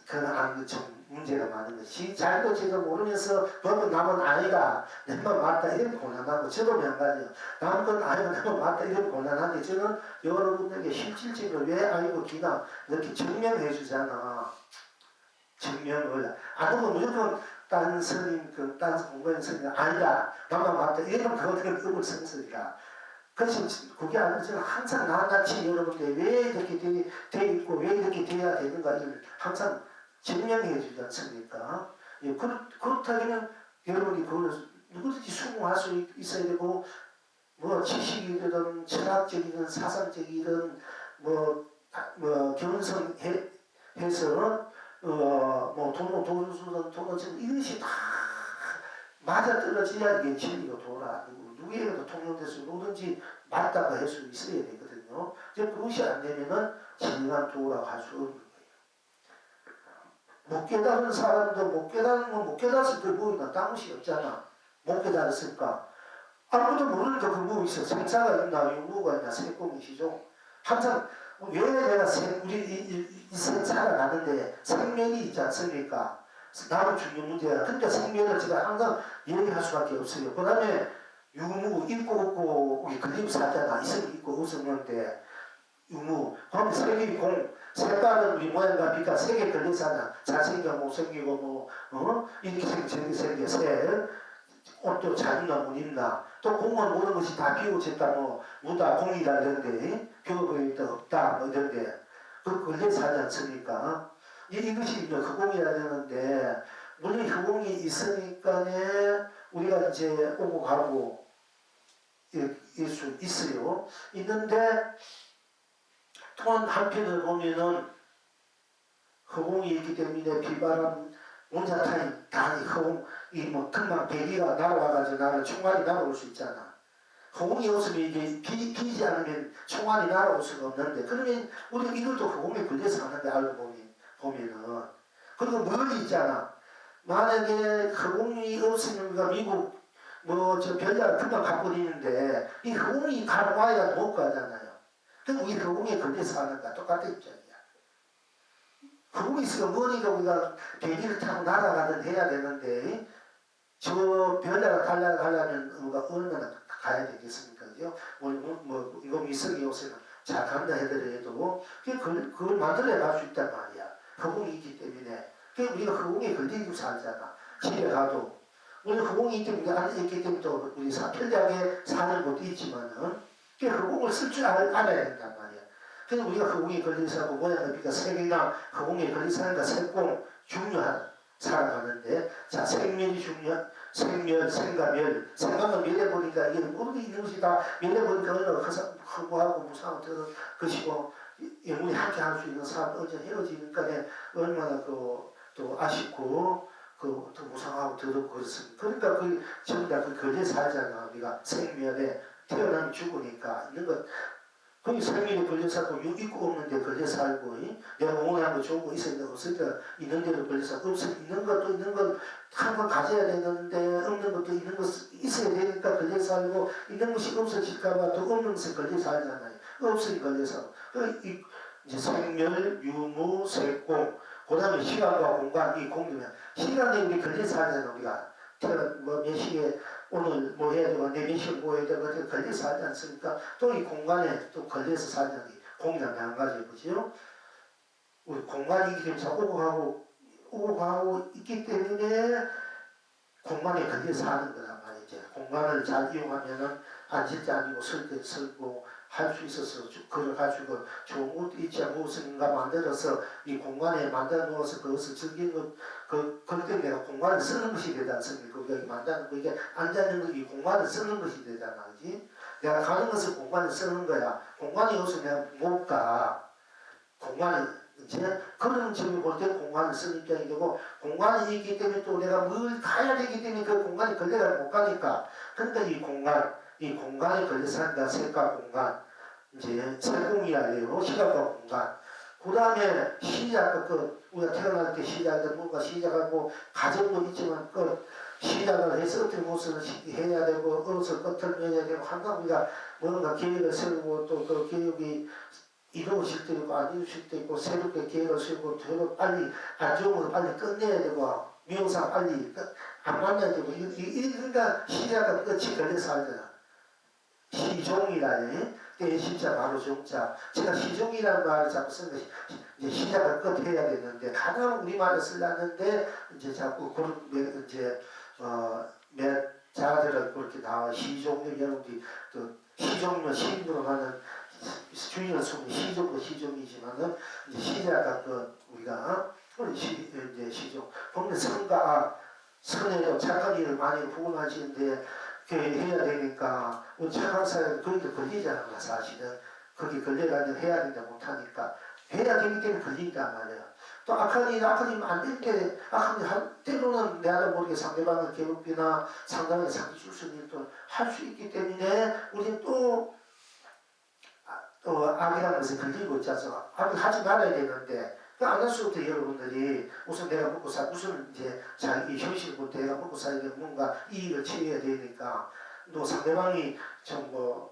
그건 좀 문제가 많은 것이 잘도 제도 모르면서 법은 남은 아이가 내만 맞다 이런 곤란하고 저도 마찬가지예요. 남은 건 아이가 내만 맞다 이런 곤란한데 저는 여러분들에게 실질적으로 왜 아이고 기나 이렇게 증명해 주잖아. 증명을 안 하면 무조건 딴 스님 딴 공부하는 스님 아니다 나만 맞다 이러면 그것들은 음을 성설이라. 그래서 그게 아니라 저는 항상 나같이 여러분들 왜 이렇게 돼 있고 왜 이렇게 돼야 되는가를 항상 증명해 주지 않습니까? 예, 그렇다면 여러분이 그걸 누구든지 수긍할 수 있어야 되고 뭐 지식이든 철학적이든 사상적이든 뭐 겸손해서 뭐 도노수든 이것이 다 맞아떨어져야 이게 진리가 돌아. 누구에게도 통용돼서 뭐든지 맞다고 할 수 있어야 되거든요. 그것이 안 되면은 진리가 돌아갈 수 없는 거예요. 못 깨달은 사람도 못 깨달았을 때 뭐가 딴것이 없잖아. 못 깨달았을까? 아무도 모르니까 그 뭐 있어. 생사가 있나, 유무가 있나, 세공이시죠. 항상 왜 내가 우리 이 살아가는데 생명이 있지 않습니까? 나도 중요한 문제야. 그러니까 생명을 제가 항상 얘기할 수밖에 없어요. 그 다음에 유무 있고 없고 우리 그림 살잖아. 있으면 있고 없으면데 유무 그럼 세계 공 색깔은 우리 모양과 빛과 색에 걸려서 하나 잘생겨 못생기고 이렇게 생겨 색 옷도 잘 입나 못 입나 또 공은 모든 것이 다 비워졌다 무다 공이다 이런데 비워보이다 없다 이런데 그 걸려서 하지 않습니까? 이것이 이제 허공이라 되는데 물론 허공이 있으니까네 우리가 이제 오고 가고 일 수 있어요. 있는데 또 한편을 보면은 허공이 있기 때문에 비바람 온자타임 다니 허공 금방 배기가 날아와가지고 나를 총알이 날아올 수 있잖아. 허공이 없으면 이게 비지 않으면 총알이 날아올 수가 없는데 그러면 우리가 이것도 허공에 걸려서 하는데 알고 보면은 그리고 멀리 있잖아. 만약에 허공이 없으면 우리가 미국 저 별자를 금방 가버리는데 이 허공이 가와야 못 가잖아요. 그럼 우리 허공에 걸려서 하는가 똑같은 입장이야. 허공이 있으면 머리가 우리가 비행기를 타고 날아가든 해야 되는데 저 별자를 가려면 우리가 얼마나 가야 되겠습니까? 그죠? 이거 미성이 요새 잘 간다 해더라도 그걸 만들어 갈 수 있단 말이야. 허공이 있기 때문에. 우리가 허공에 걸리고 살잖아. 집에 가도. 우리 허공이 있기 때문에 또 우리 편리하게 사는 것도 있지만은 허공을 쓸 줄 알아야 된단 말이야. 그래서 우리가 허공에 걸려서 하고 모양과 빛과 색이나 허공에 걸려서 하니까 색공 중요한 살아가는데 자 생멸이 중요한 생멸, 생가멸 생각은 멸해버리니까 이게 모든 있는 것이 다 멸해버리니까 얼마나 허구하고 무상하고 그런 것이고 영원히 함께 할 수 있는 사람 어제 헤어지니까 얼마나 또 아쉽고 또 무상하고 더럽고 그렇습니다. 그러니까 전부 다 걸려 살잖아. 우리가 생멸에 태어나면 죽으니까 있는 것 거기 생명에 걸려 살고 있고 없는데 걸려 살고 내가 원하는 거 좋은 거 있으니까 없으니까 있는 대로 걸려 살고 있는 것도 있는 건 항상 가져야 되는데 없는 것도 있는 것 있어야 되니까 걸려 살고 있는 것이 없어질까봐 또 없는 것에 걸려 살잖아요. 없으니 걸려 살고 이제 생멸, 유무, 색공 그 다음에 시간과 공간 이 공유면 시간에 우리 걸려 살잖아. 우리가 몇 시에 오늘 뭐 해야 되고 내 몇 시에 뭐 해야 되고 걸려서 살지 않습니까? 또 이 공간에 또 걸려서 살자는 공이랑 한 가지 보죠. 우리 공간이 이기 때문에 오고 가고 있기 때문에 공간에 걸려서 사는 거란 말이죠. 공간을 잘 이용하면은 앉을 때 앉고 설 때 설고 할 수 있어서 걸어가지고 좋은 것도 있지 무엇인가 만들어서 이 공간에 만들어 놓아서 그것을 즐기는 것 그때 내가 공간을 쓰는 것이 되지 않습니까? 여기 만드는 거 이게 앉아있는 거 이 공간을 쓰는 것이 되잖아. 그지? 내가 가는 것을 공간을 쓰는 거야. 공간이 없으면 내가 못 가. 공간이 이제 그런 점을 볼 때 공간을 쓰는 입장이 되고 공간이 있기 때문에 또 내가 뭘 가야 되기 때문에 그 공간에 걸려가 못 가니까 그러니까 이 공간에 걸려서 한다. 색과 공간 이제 세공이라 해요. 시간과 공간 그 다음에 시작 우리가 태어날 때 시작은 뭔가 시작하고 가정도 있지만 시작을 해서 어떻게 무엇을 해야 되고 어디서 끝을 내야 되고 항상 우리가 뭔가 계획을 세우고 또 그 계획이 이루어질 때 있고 안 이루어질 때 있고 새롭게 계획을 세우고 새로 빨리 안 좋은 거 빨리 끝내야 되고 미용사 빨리 안 만나야 되고 그러니까 시작은 끝이 걸려서 하잖아. 시종이라니 시자 바로 종자. 제가 시종이라는 말을 자꾸 쓰는 것이 이제 시작을 끝 해야 되는데 가끔 우리말을 쓰려는데 이제 자꾸 그런 이제 몇 자들은 그렇게 나와 시종류 여러분들이 또 시종류 시인으로 하는 주인은 숨이 시종도 시종이지만은 이제 시작은 그 우리가 이제 시종 보면 선과 선에도 착한 일을 많이 부응하시는데 해야 되니까 우리 착한 사람이 거기도 걸리잖아 사실은. 거기 걸려가지고 해야 된다 못하니까 해야 되기 때문에 걸린단 말이야. 또 악한 일 안 될 때 악한 일 때로는 내가 모르게 상대방을 괴롭히나 상대방을 상처 줄 수 있는 일도 할 수 있기 때문에 우리는 또 악이라는 것에 걸리고 있잖아. 악을 하지 말아야 되는데 안 할 수부터 여러분들이 우선 내가 먹고 우선 이제 자기 현실부터 내가 먹고 살게 뭔가 이익을 취해야 되니까 또 상대방이 좀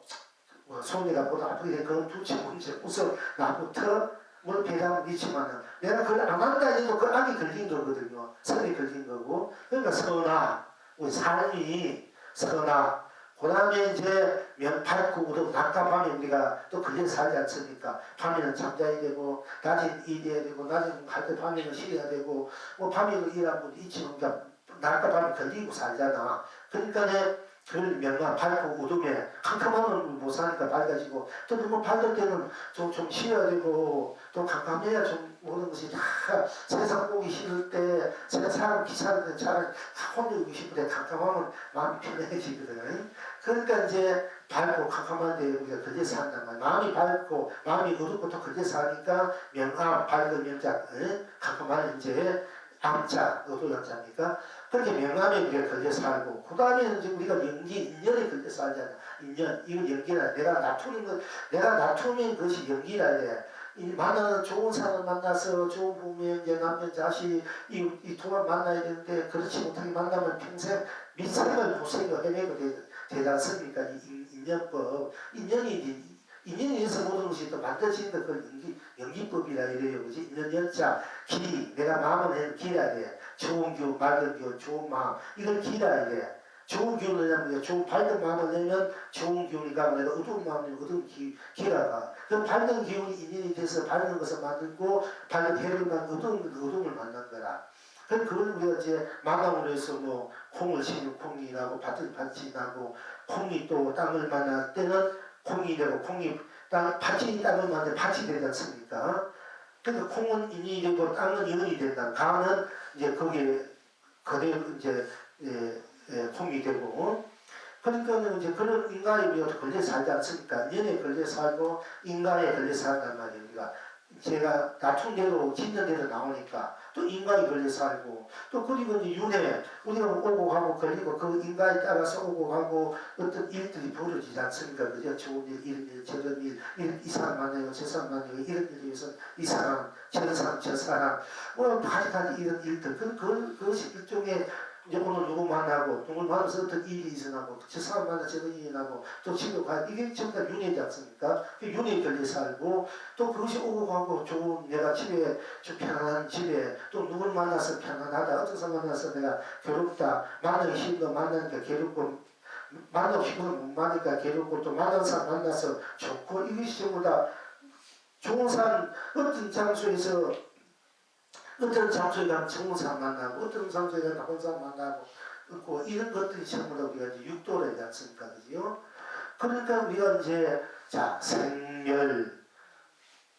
손해가 보다 아프게 그건 둘째 문제 우선 나부터 물론 배당은 있지만은 내가 그걸 안 한다 해도 그 악이 걸린 거거든요. 선이 걸린 거고 그러니까 선악 우리 삶이 선악 그 다음에 이제 밝고 낮과 밤에 우리가 또 그게 살지 않습니까? 밤에는 잠자야 되고 낮에는 일해야 되고 낮에는 갈 때 밤에는 쉬어야 되고 뭐 밤에도 일하는 분도 있지만 그러니까 낮과 밤에 걸리고 살잖아. 그러니까 그걸 명랑 밝고 어둠에 캄캄하면 못 사니까 밝아지고 또 너무 밝을 때는 좀 쉬어야 되고 또 캄캄해야 좀 모든 것이 다 세상 보기 싫을 때 세상 기사는 차라리 혼자 오기 싶은데 캄캄하면 마음이 편해지거든. 그러니까 이제 밝고 캄캄한데 우리가 걸려서 한단 말이야. 마음이 밝고 마음이 어둡고 또 걸려서 하니까 명암 밝은 명자 캄캄한 이제 암자 어두양자입니까? 그렇게 명암에 우리가 걸려 살고 그 다음에 이제 우리가 인연에 걸려 살잖아. 인연 이거 연기라 내가 다투는 것이 연기라 해. 만나는 좋은 사람 만나서 좋은 부모 이제 남편 자식 이 동안 만나야 되는데 그렇지 못하게 만나면 평생 밑생을 고생을 해내고 되지 않습니까? 인연법 인연이 있어 모든 것이 또 만들어진다. 그 연기법이라 이래요. 그지? 인연 연자 기 내가 마음을 기라야 돼. 좋은 기운 맑은 기운 좋은 마음 이걸 기라야 돼. 좋은 기운을 내면 좋은 밝은 마음을 내면 좋은 기운이 가고 내가 어두운 마음을 내면 어두운 기라가 그 밝은 기운이 인연이 돼서 밝은 것을 만들고 밝은 해를 만들고 어두움을 만난 거라. 그걸 우리가 이제 마감으로 해서 콩을 심는 콩이 나고 밭이 나고 콩이 또 땅을 만날 때는 콩이 되고 콩이 밭이 땅을 만들 밭이 되지 않습니까? 그러니까 콩은 인이 되고 땅은 연이 된다. 가는 이제 거기에 그대로 이제 콩이 되고 그러니까 이제 그런 인간에 우리가 걸려 살지 않습니까? 년에 걸려 살고 인간에 걸려 산단 말이에요. 우리가 제가 다툰 대로 짓는 대로 나오니까 또 인간이 걸려 살고 또 그리고 이제 윤회 우리가 오고 가고 걸리고 그 인간에 따라서 오고 가고 어떤 일들이 벌어지지 않습니까? 그죠? 좋은 일, 이런 일, 저런 일, 이 사람 만나고 저 사람 만나고 이런 일을 위해서 이 사람, 저 사람 가지 이런 일들 그것이 일종의 이제 오늘 누구 만나고 누구 만나서 어떤 일이 일어나고 저 사람 만나 저런 일이 나고 또 집에 가 이게 전부 다 윤회지 않습니까? 그 윤회에 걸려 살고 또 그것이 오고 가고 좋은 내가 집에 좀 편안한 집에 또 누굴 만나서 편안하다 어떤 사람 만나서 내가 괴롭다 만나기 싫은 만나니까 괴롭고 만나고 싶은 못 만나니까 괴롭고 또 만난 사람 만나서 좋고 이것이 전부 다 좋은 사람 어떤 장소에서 어떤 장소에 가면 좋은 사람 만나고 어떤 장소에 가면 나쁜 사람 만나고 있고 이런 것들이 전부 다 우리가 이제 육도라지 않습니까? 그죠? 그러니까 우리가 이제 자 생멸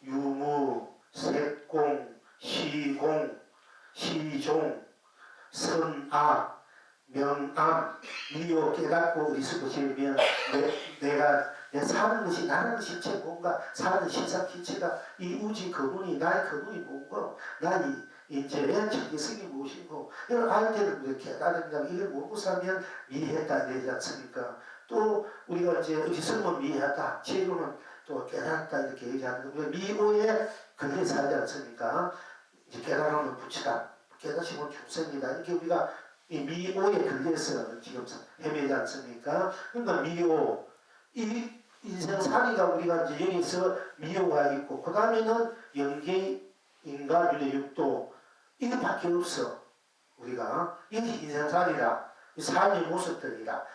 유무 색공 시공 시종 선악 명암 미오 깨닫고 어리석고 지으면 내가 사는 것이 나는 실체 뭔가 사는 신상 기체가 이 우지 그분이 나의 그분이 뭔가 나이 이제 정기성이 무엇이고 이걸 알 때는 이렇게 깨달은다면 이걸 모르고 살면 미해했다 되지 않습니까? 또 우리가 이제 어디서는 미해하다 지혜로는 또 깨달았다 이렇게 얘기하는 거예요. 미오에 걸려 살지 않습니까? 이제 깨달으면 부치다 깨닫으면 중생이다 이렇게 우리가 이 미오에 걸려서 지금 헤매지 않습니까? 그러니까 미오 이 인생살이가 우리가 이제 여기서 미호가 있고 그 다음에는 영계 인간 윤회 육도 이것밖에 없어. 우리가 이게 인생살이라 이 삶의 모습들이라.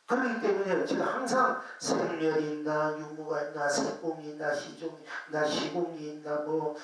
그렇기 때문에 제가 항상 생멸이 있나 유무가 있나 세공이 있나 시종이 있나 시공이 있나 뭐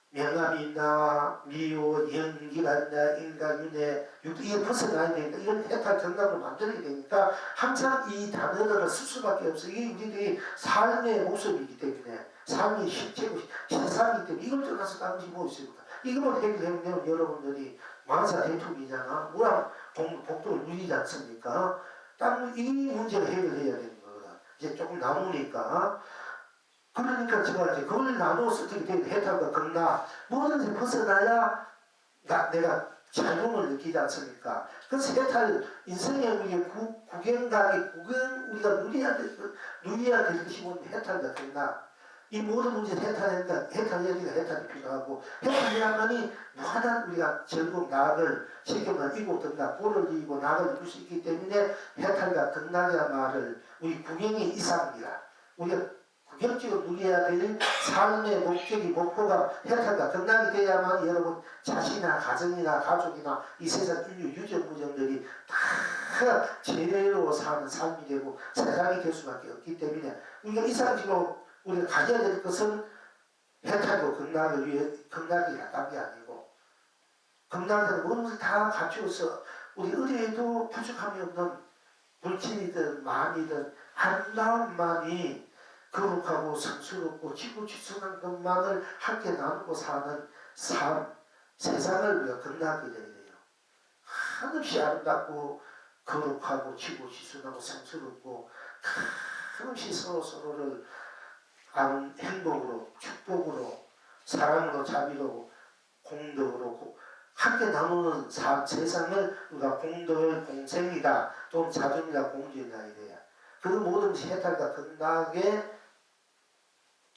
명암이 있나 미호 연기가 있나 인간윤회 이게 벗어나야 되니까 이런 해탈 정답을 만들어야 되니까 항상 이 단어들을 쓸 수밖에 없어. 이게 우리들이 삶의 모습이기 때문에 삶의 실체고 실상이기 때문에 이걸 떠나서 다른 것이 뭐 있습니까? 이것만 해결하면 여러분들이 만사 대통이잖아. 뭐랑 복도를 누리지 않습니까? 딱 이 문제를 해결해야 되는 거거든. 이제 조금 남으니까. 그러니까 제가 이제 그걸 나눠서 어떻게 해탈과 극락 뭐든지 벗어나야 내가 자유를 느끼지 않습니까? 그래서 해탈 인생의 우리 구경가기 우리가 누려야 될 것이 뭔 해탈과 극락 이 모든 문제 해탈해야 해탈이 필요하고 해탈해야만이 무한한 우리가 즐거운 낙을 시켜만 이고 등락 보를 이고 낙을 이룰 수 있기 때문에 해탈과 극락이라는 말을 우리 구경의 이상이라 우리가 구경적으로 누려야 될 삶의 목적이 목표가 해탈과 극락이 돼야만 여러분 자신이나 가정이나 가족이나 이 세상 인류 유전무정들이 다 제대로 사는 삶이 되고 세상이 될 수밖에 없기 때문에 우리가 이상적으로 우리가 가져야 될 것은 해탈과 극락을 위해 극락이 약한 게 아니고 극락은 모든 것을 다 갖추어서 우리 어디에도 부족함이 없는 물질이든 만이든 아름다움만이 거룩하고 성스럽고 지구지순한 것만을 함께 나누고 사는 삶, 세상을 우리가 극락하게 되어야 돼요. 한없이 아름답고 거룩하고 지구지순하고 성스럽고 한없이 서로를 아는 행복으로 축복으로 사랑으로 자비로 공덕으로 함께 나누는 삶, 세상을 우리가 공덕의 공생이다 또는 자존이다 공주이다 이래야 그 모든 해탈과 극락의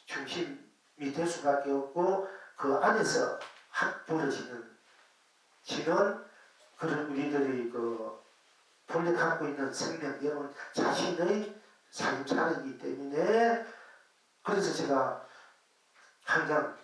중심이 될 수밖에 없고 그 안에서 벌어지는 그런 우리들이 본래 갖고 있는 생명 여러분 자신의 삶차이기 때문에 그래서 제가 항상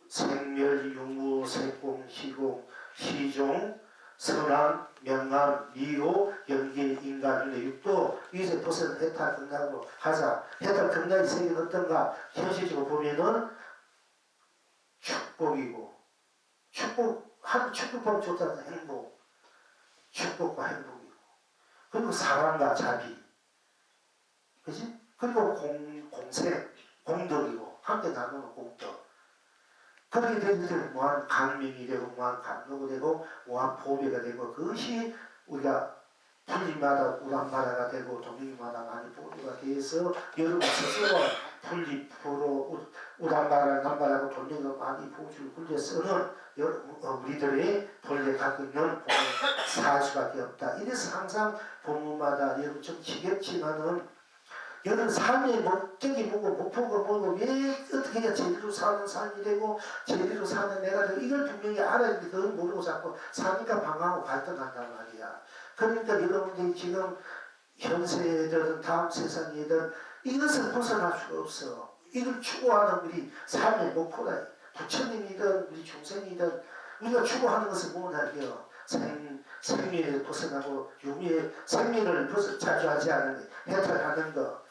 생멸, 유무, 세공, 시공, 시종, 선암, 명암, 미호, 연계, 인간, 윤회, 육도 여기서 벗어난 해탈 극락으로 하자. 해탈 극락의 세계는 어떤가? 현실적으로 보면은 축복이고 축복하면 좋다는 행복 축복과 행복이고 그리고 사랑과 자비 그지? 그리고 공생 공덕이고 함께 나누는 공덕 그렇게 되기 때문에 무한 강명이 되고 무한 감동이 되고 무한 보배가 되고 그것이 우리가 분리마다 우람바라가 되고 동행마다 많이 보배가 돼서 여러분 스스로 분리프로 우람바라 남바라고 동행을 많이 보줄 굴려서는 우리들이 본래 갖고 있는 본을 살 수밖에 없다. 이래서 항상 본문마다 여러분 좀 지겹지만은 여러분 삶의 목적이 뭐고 목표가 뭐고 왜 어떻게 해야 제대로 사는 삶이 되고 제대로 사는 내가 되고 이걸 분명히 알아야 되는데 그걸 모르고 자꾸 사니까 방황하고 갈등한단 말이야. 그러니까 여러분들이 지금 현세든 다음 세상이든 이것을 벗어날 수가 없어. 이걸 추구하는 우리 삶의 목표다. 부처님이든 우리 중생이든 우리가 추구하는 것은 뭐냐면 생미를 벗어나고 유미의 생미를 자주하지 않는 해탈하는 것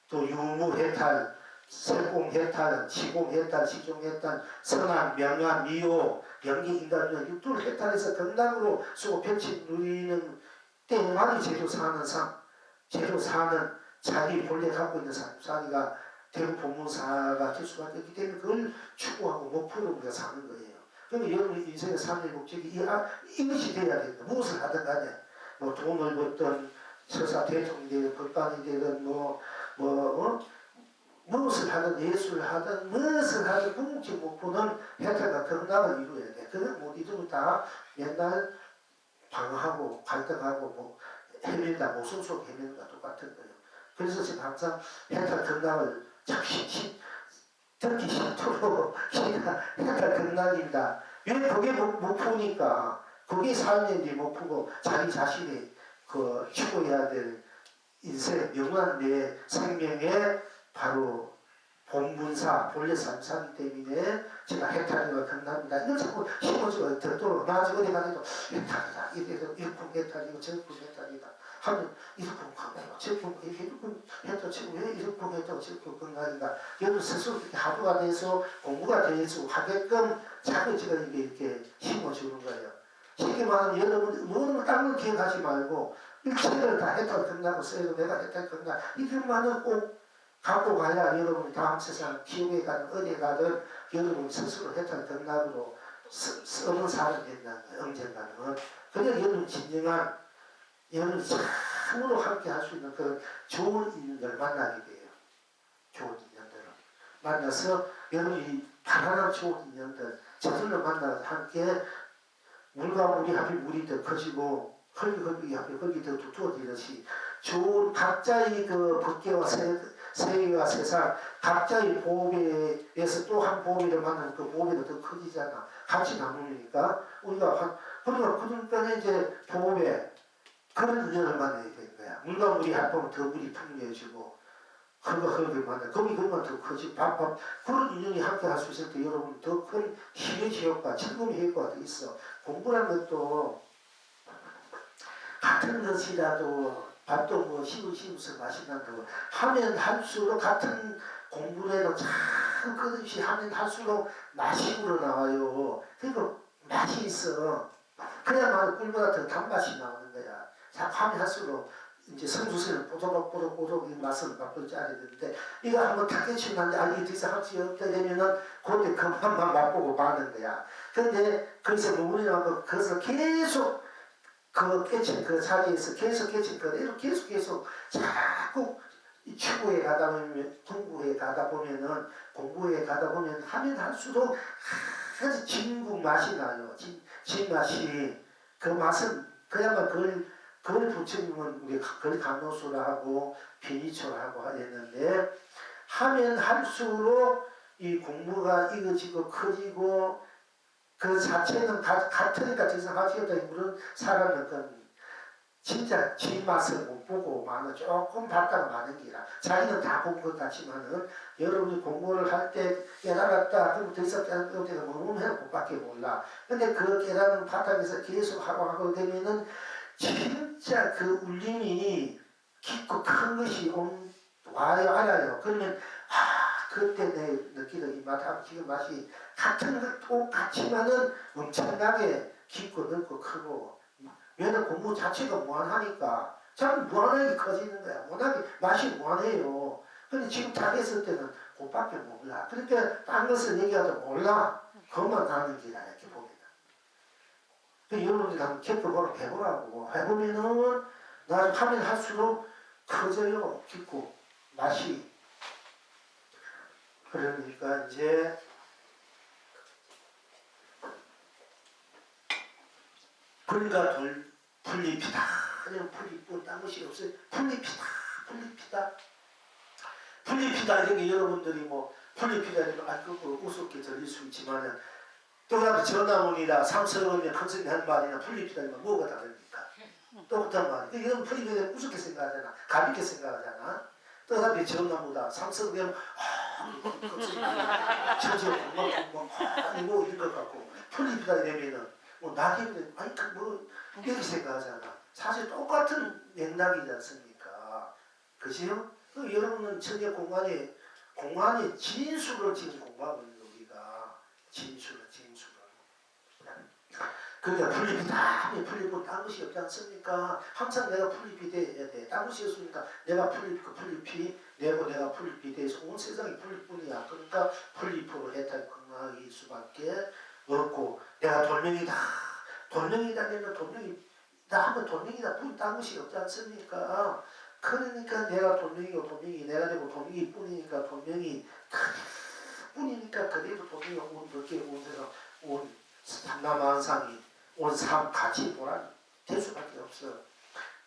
또 유무해탈, 세공해탈, 시공해탈, 시종해탈, 선암, 명암, 미호, 연기인간, 육도를 해탈해서 극락으로 쓰고 펼친 누리는 때만이 제대로 사는 삶, 제대로 사는 자기 본래 갖고 있는 삶사니가 대부 본문사가 될 수밖에 없기 때문에 그걸 추구하고 목표로 우리가 사는 거예요. 그러면 여러분 인생의 삶의 목적이 이것이 돼야 됩니다. 무엇을 하든 간에 뭐 돈을 벌든 서사 대통령이 되든 법관이 되든 무엇을 하든 예술을 하든 무엇을 하든 궁극적 목표는 해탈과 극락을 이루어야 돼. 그걸 못 이루고 다 맨날 방어하고 갈등하고 헤매다 모순 속 헤매는 것 똑같은 거예요. 그래서 지금 항상 해탈 극락을 듣기 싫도록 해탈 극락입니다. 왜 그게 목표니까 그게 삶의 목표고 자기 자신이 추구해야 될 인생, 영원한 내 생명의 바로 본분사, 본래 삼사기 때문에 제가 해탈이가 끝납니다. 이걸 자꾸 심어주고 듣도록 나중에 어디 가서도 해탈이다. 이래서 일품 해탈이고 절품 해탈이다. 하면 일품 건강이고 절품 일품 해탈 지금 왜 일품 해탈 절품 건강인가. 여러분 스스로 이렇게 하루가 돼서 공부가 돼서 하게끔 자꾸 제가 이렇게 심어주는 거예요. 쉽게 말하면 여러분 모든 걸 딴 걸 기억하지 말고 일체를 다 해탈 끝나고 써요. 내가 해탈 끝나 이것만은 꼭 갖고 가야 여러분이 다음 세상 기업에 가든 어디에 가든 여러분 스스로 해탈 등락으로 쓰는 사람이 된다는 거예요. 언젠가는. 그냥 여러분 진정한 여러분 참으로 함께 할 수 있는 그 좋은 인연들을 만나게 돼요. 좋은 인연들을 만나서 여러분이 편안한 좋은 인연들 저들을 만나서 함께 물과 물이 합이 물이 더 커지고 흙이 합이 흙이 더 두꺼워지듯이 좋은 각자의 그 법계와 세계와 세상 각자의 보배에서 또 한 보배를 만나면 그 보배가 더 커지잖아. 같이 나누니까 우리가 그러니까 이제 보배 그런 인연을 만나야 되는 거야. 물과 물이 합하면 더 물이 풍요해지고 흙을 만나 거기 그만 더 커지고 그런 인연이 함께 할 수 있을 때 여러분 더 큰 시너지 효과, 즐거움의 효과가 더 있어. 공부란 것도 같은 것이라도 밥도 뭐 시우시우서 맛있는다고 하면 할수록 같은 공부를 해도 참 끝없이 하면 할수록 맛이 우러나와요. 그리고 맛이 있어. 그야말로 꿀보다 더 단맛이 나오는 거야. 자꾸 하면 할수록 이제 성주세는 뽀독뽀독 이 맛을 맛볼 줄 알아야 되는데 이거 한번 탁 깨치면 이게 더 이상 할 수 없다 되면은 그때 그 맛만 맛보고 마는 거야. 근데 거기서 누구냐고 그것을 계속 그 깨친 그 자리에서 계속 깨친 그대로 계속 자꾸 추구해 가다 보면 공부해 가다 보면은 공부해 가다 보면 하면 할수록 아주 진국 맛이 나요. 진맛이 그 맛은 그야말로 그걸 부처님은 우리 그걸 감노수라 하고 비니초라 하고 했는데 하면 할수록 이 공부가 익어지고 커지고 그 자체는 같으니까 지성하시겠다 그런 사람은 그 진짜 진맛을 못 보고 많은 조금 봤다가 많은 기라 자기는 다 본 것 같지만은 여러분이 공부를 할 때 깨달았다 그럼 더 이상 깨달을 때가 모르면 그것밖에 몰라. 근데 그 깨달은 바닥에서 계속 하고 되면은 진짜 그 울림이 깊고 큰 것이 와요 알아요. 그러면 그때 내 느끼던 이 맛하고 지금 맛이 같은 것 똑같지만은 엄청나게 깊고 넓고 크고 왜냐면 공부 자체가 무한하니까 참 무한하게 커지는 거야. 무한하게 맛이 무한해요. 근데 지금 자기했을 때는 그것밖에 몰라. 그러니까 딴 것을 얘기하도 몰라. 그것만 아는 기라 이렇게 봅니다. 여러분들이 한번 겪어보라고 해보라고 해보면은 나중에 하면 할수록 커져요. 깊고 맛이. 그러니까 이제 불과 풀잎이다. 그냥 풀잎은 딴 것이 없어요. 풀잎이다 이런 게 여러분들이 뭐 풀잎이다 이런 거 우습게 들릴 수 있지만은 또 그다음에 전나무니라 삼서원이나 큰성이 한 말이나 풀잎이다 이런 뭐가 다릅니까? 또 그딴 말. 이건 풀잎에 대해 우습게 생각하잖아. 가볍게 생각하잖아. 또 그다음에 전나무다. 삼서원이면 천재 공방 뭐 이런 것 같고 풀잎이다 이러면은 뭐 낙엽이 아니 뭐 이렇게 생각하잖아. 사실 똑같은 맥락이지 않습니까? 그지요? 여러분은 천재 공간에 진수를 지금 공부하고 있는 우리가 진수를 그러니까 풀잎이다. 풀잎은 딴 것이 없지 않습니까? 항상 내가 풀잎이 돼야 돼. 딴 것이 없으니까 내가 풀잎이 내고 내가 풀잎이 돼서 온 세상이 풀잎뿐이야. 그러니까 풀잎으로 해탈 건강할 수밖에 없고 내가 돌멩이다 되면 돌멩이다 하면 돌멩이다 뿐 딴 것이 없지 않습니까? 그러니까 내가 돌멩이고 내가 되고 돌멩이 뿐이니까 돌멩이 뿐이니까 그래도 돌멩이가 온 몇개 온 세상 온 삼남한상이 온 삶 같이 보라 될 수밖에 없어.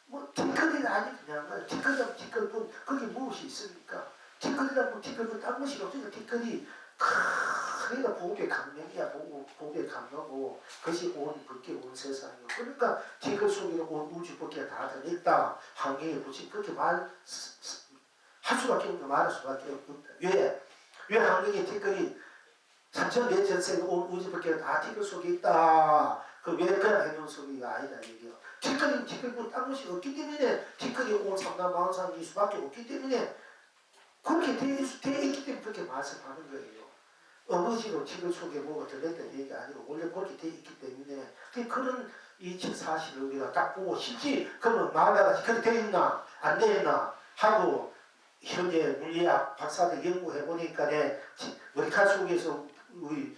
뭐 티끌이가 아니 그냥 말이야. 티끌이라면 티끌뿐 거기 무엇이 있습니까? 티끌이라면 티끌뿐 딴 것이 없으니까 티끌이 그러니까 복의 강명이야. 복의 강명고 그것이 온 밖에 온 세상이고 그러니까 티끌 속에 온 우주 밖에 다 들어있다. 환경에 붙이 그렇게 할 수밖에 없다. 말할 수밖에 없다. 왜 환경에 티끌이 3,400년 전생에 온 우주 밖에 다 티끌 속에 있다. 왜 그냥 해놓은 소리가 아니다 얘기야. 티끌은 딴 것이 없기 때문에 티끌이 온 삼남만상일 수밖에 없기 때문에 그렇게 돼 있기 때문에 그렇게 말씀하는 거예요. 어거지로 티끌 속에 뭐가 들어있다는 얘기가 아니고 원래 그렇게 돼 있기 때문에 그런 이치 사실을 우리가 딱 보고 실지 그러면 말하같이 그렇게 돼 있나 안 돼 있나 하고 현재 물리학 박사들 연구해 보니까 머리칼 속에서 우리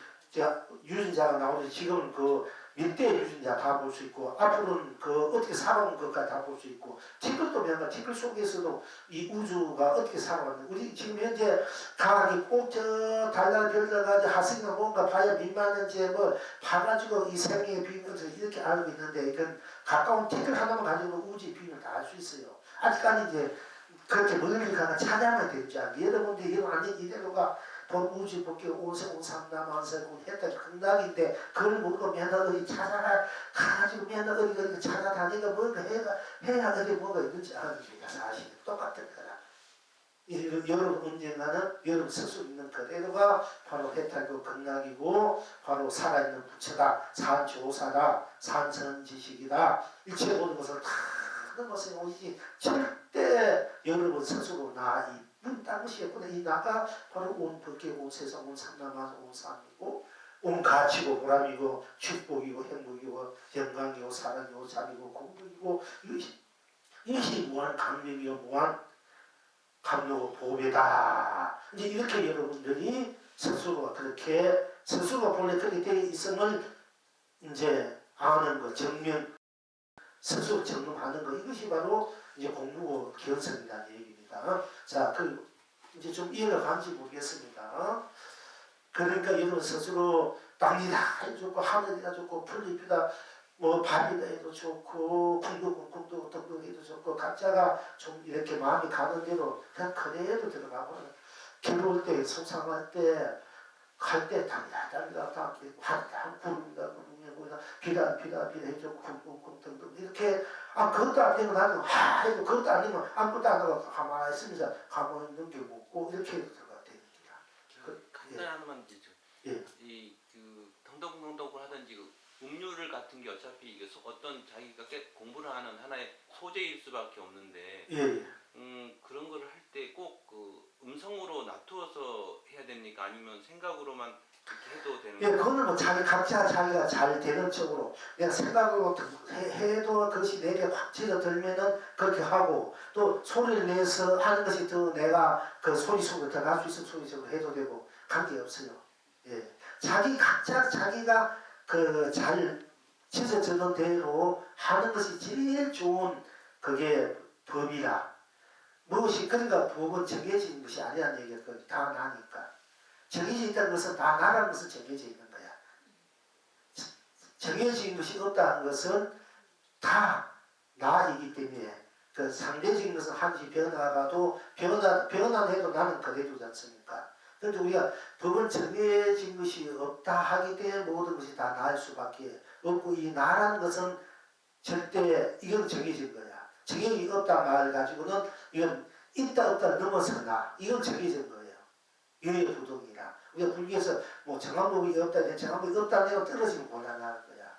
유전자가 나오는데 지금은 그 밀대 유전자 다 볼 수 있고 앞으로는 그 어떻게 살아온 것까지 다 볼 수 있고 티끌도 맨날 티끌 속에서도 이 우주가 어떻게 살아왔는데 우리 지금 현재 과학이 꼭 저 달달 별다가지 하승이나 뭔가 봐야 민망한지 뭐 봐가지고 이 생애의 비밀을 이렇게 알고 있는데 이건 가까운 티끌 하나만 가지고 우주의 비밀을 다 알 수 있어요. 아직까지 이제 그렇게 멀리 가가 찾아야만 되지 않게 여러분들 이런 완전 이대로가 본 우주 밖에 온생 삼남한세 했던 극락인데 그걸 모르고 맨날 어디 찾아가 가지고 맨날 어디 찾아다니가 뭔가 해야 어디 뭐가 있는지 아는 게 사실 똑같은 거라. 여러분 언젠가는 여러분 스스로 있는 그대로가 바로 해탈도 극락이고 바로 살아있는 부처다. 산조사다. 산선지식이다. 일체 모든 것을 다 하는 것은 오직 절대 여러분 스스로 딴 것이 없구나. 이 나가 바로 온 밖에 온 세상 온 삼남한 온 삶이고 온 가치고 보람이고 축복이고 행복이고 영광이고 사랑이고 잠이고 공덕이고 이것이 무한 강명이요 무한 감로고 보배다. 이제 이렇게 여러분들이 스스로가 그렇게 스스로가 본래 그렇게 되어 있음을 이제 아는 것 정면 스스로 점검하는 것 이것이 바로 이제 공부고 견성이라는 얘기입니다. 자, 이제 좀 이해가간지 모르겠습니다. 그러니까 여러분 스스로 땅이다 좋고 하늘이다 좋고 풀잎이다 뭐 밤이다 해도 좋고 궁도 덩덩 해도 좋고 각자가 좀 이렇게 마음이 가는 대로 그냥 그대로 들어가고 괴로울 때 속상할 때 갈 때 땅이다 하늘이다 구름이다 비다 해주고 쿵쿵쿵 등등 이렇게 그것도 안 되면 나는 해도 그것도 안 되면 아무것도 안 하고 가만히 있으면서 가만히 있는 게 먹고 이렇게 들어가야 됩니다. 간단히 하나만 이제 예. 이그 덩덕덩덕을 하든지 음률을 같은 게 어차피 이게 어떤 자기가 공부를 하는 하나의 소재일 수밖에 없는데 예. 그런 걸 할 때 꼭 그 음성으로 놔두어서 해야 됩니까? 아니면 생각으로만 그렇게 해도 되는 예, 그거는 뭐 각자 자기가 잘 되는 쪽으로 내가 생각으로 해도 그것이 내게 확 찔러들면은 그렇게 하고 또 소리를 내서 하는 것이 더 내가 그 소리 속으로 들어갈 수 있는 소리 속으로 해도 되고 관계없어요. 예, 각자 자기가 그 잘 지어주는 대로 하는 것이 제일 좋은 그게 법이라. 무엇이 그러니까 법은 정해진 것이 아니라는 얘기가 다 나니까. 정해져 있다는 것은 다 나라는 것은 정해져 있는 거야. 정해진 것이 없다는 것은 다 나이기 때문에 그 상대적인 것은 한시 변화가도 변화해도 나는 그래두지 않습니까? 그런데 우리가 법은 정해진 것이 없다 하기 때문에 모든 것이 다 나일 수밖에 없고 이 나라는 것은 절대 이건 정해진 거야. 정해진 없다 말 가지고는 이건 있다 없다를 넘어서 나. 이건 정해진 거예요. 유예부동이라. 우리가 불교에서 뭐 정한법이 없다, 정한법이 없다는 얘기가 떨어지면 곤란하는 거야.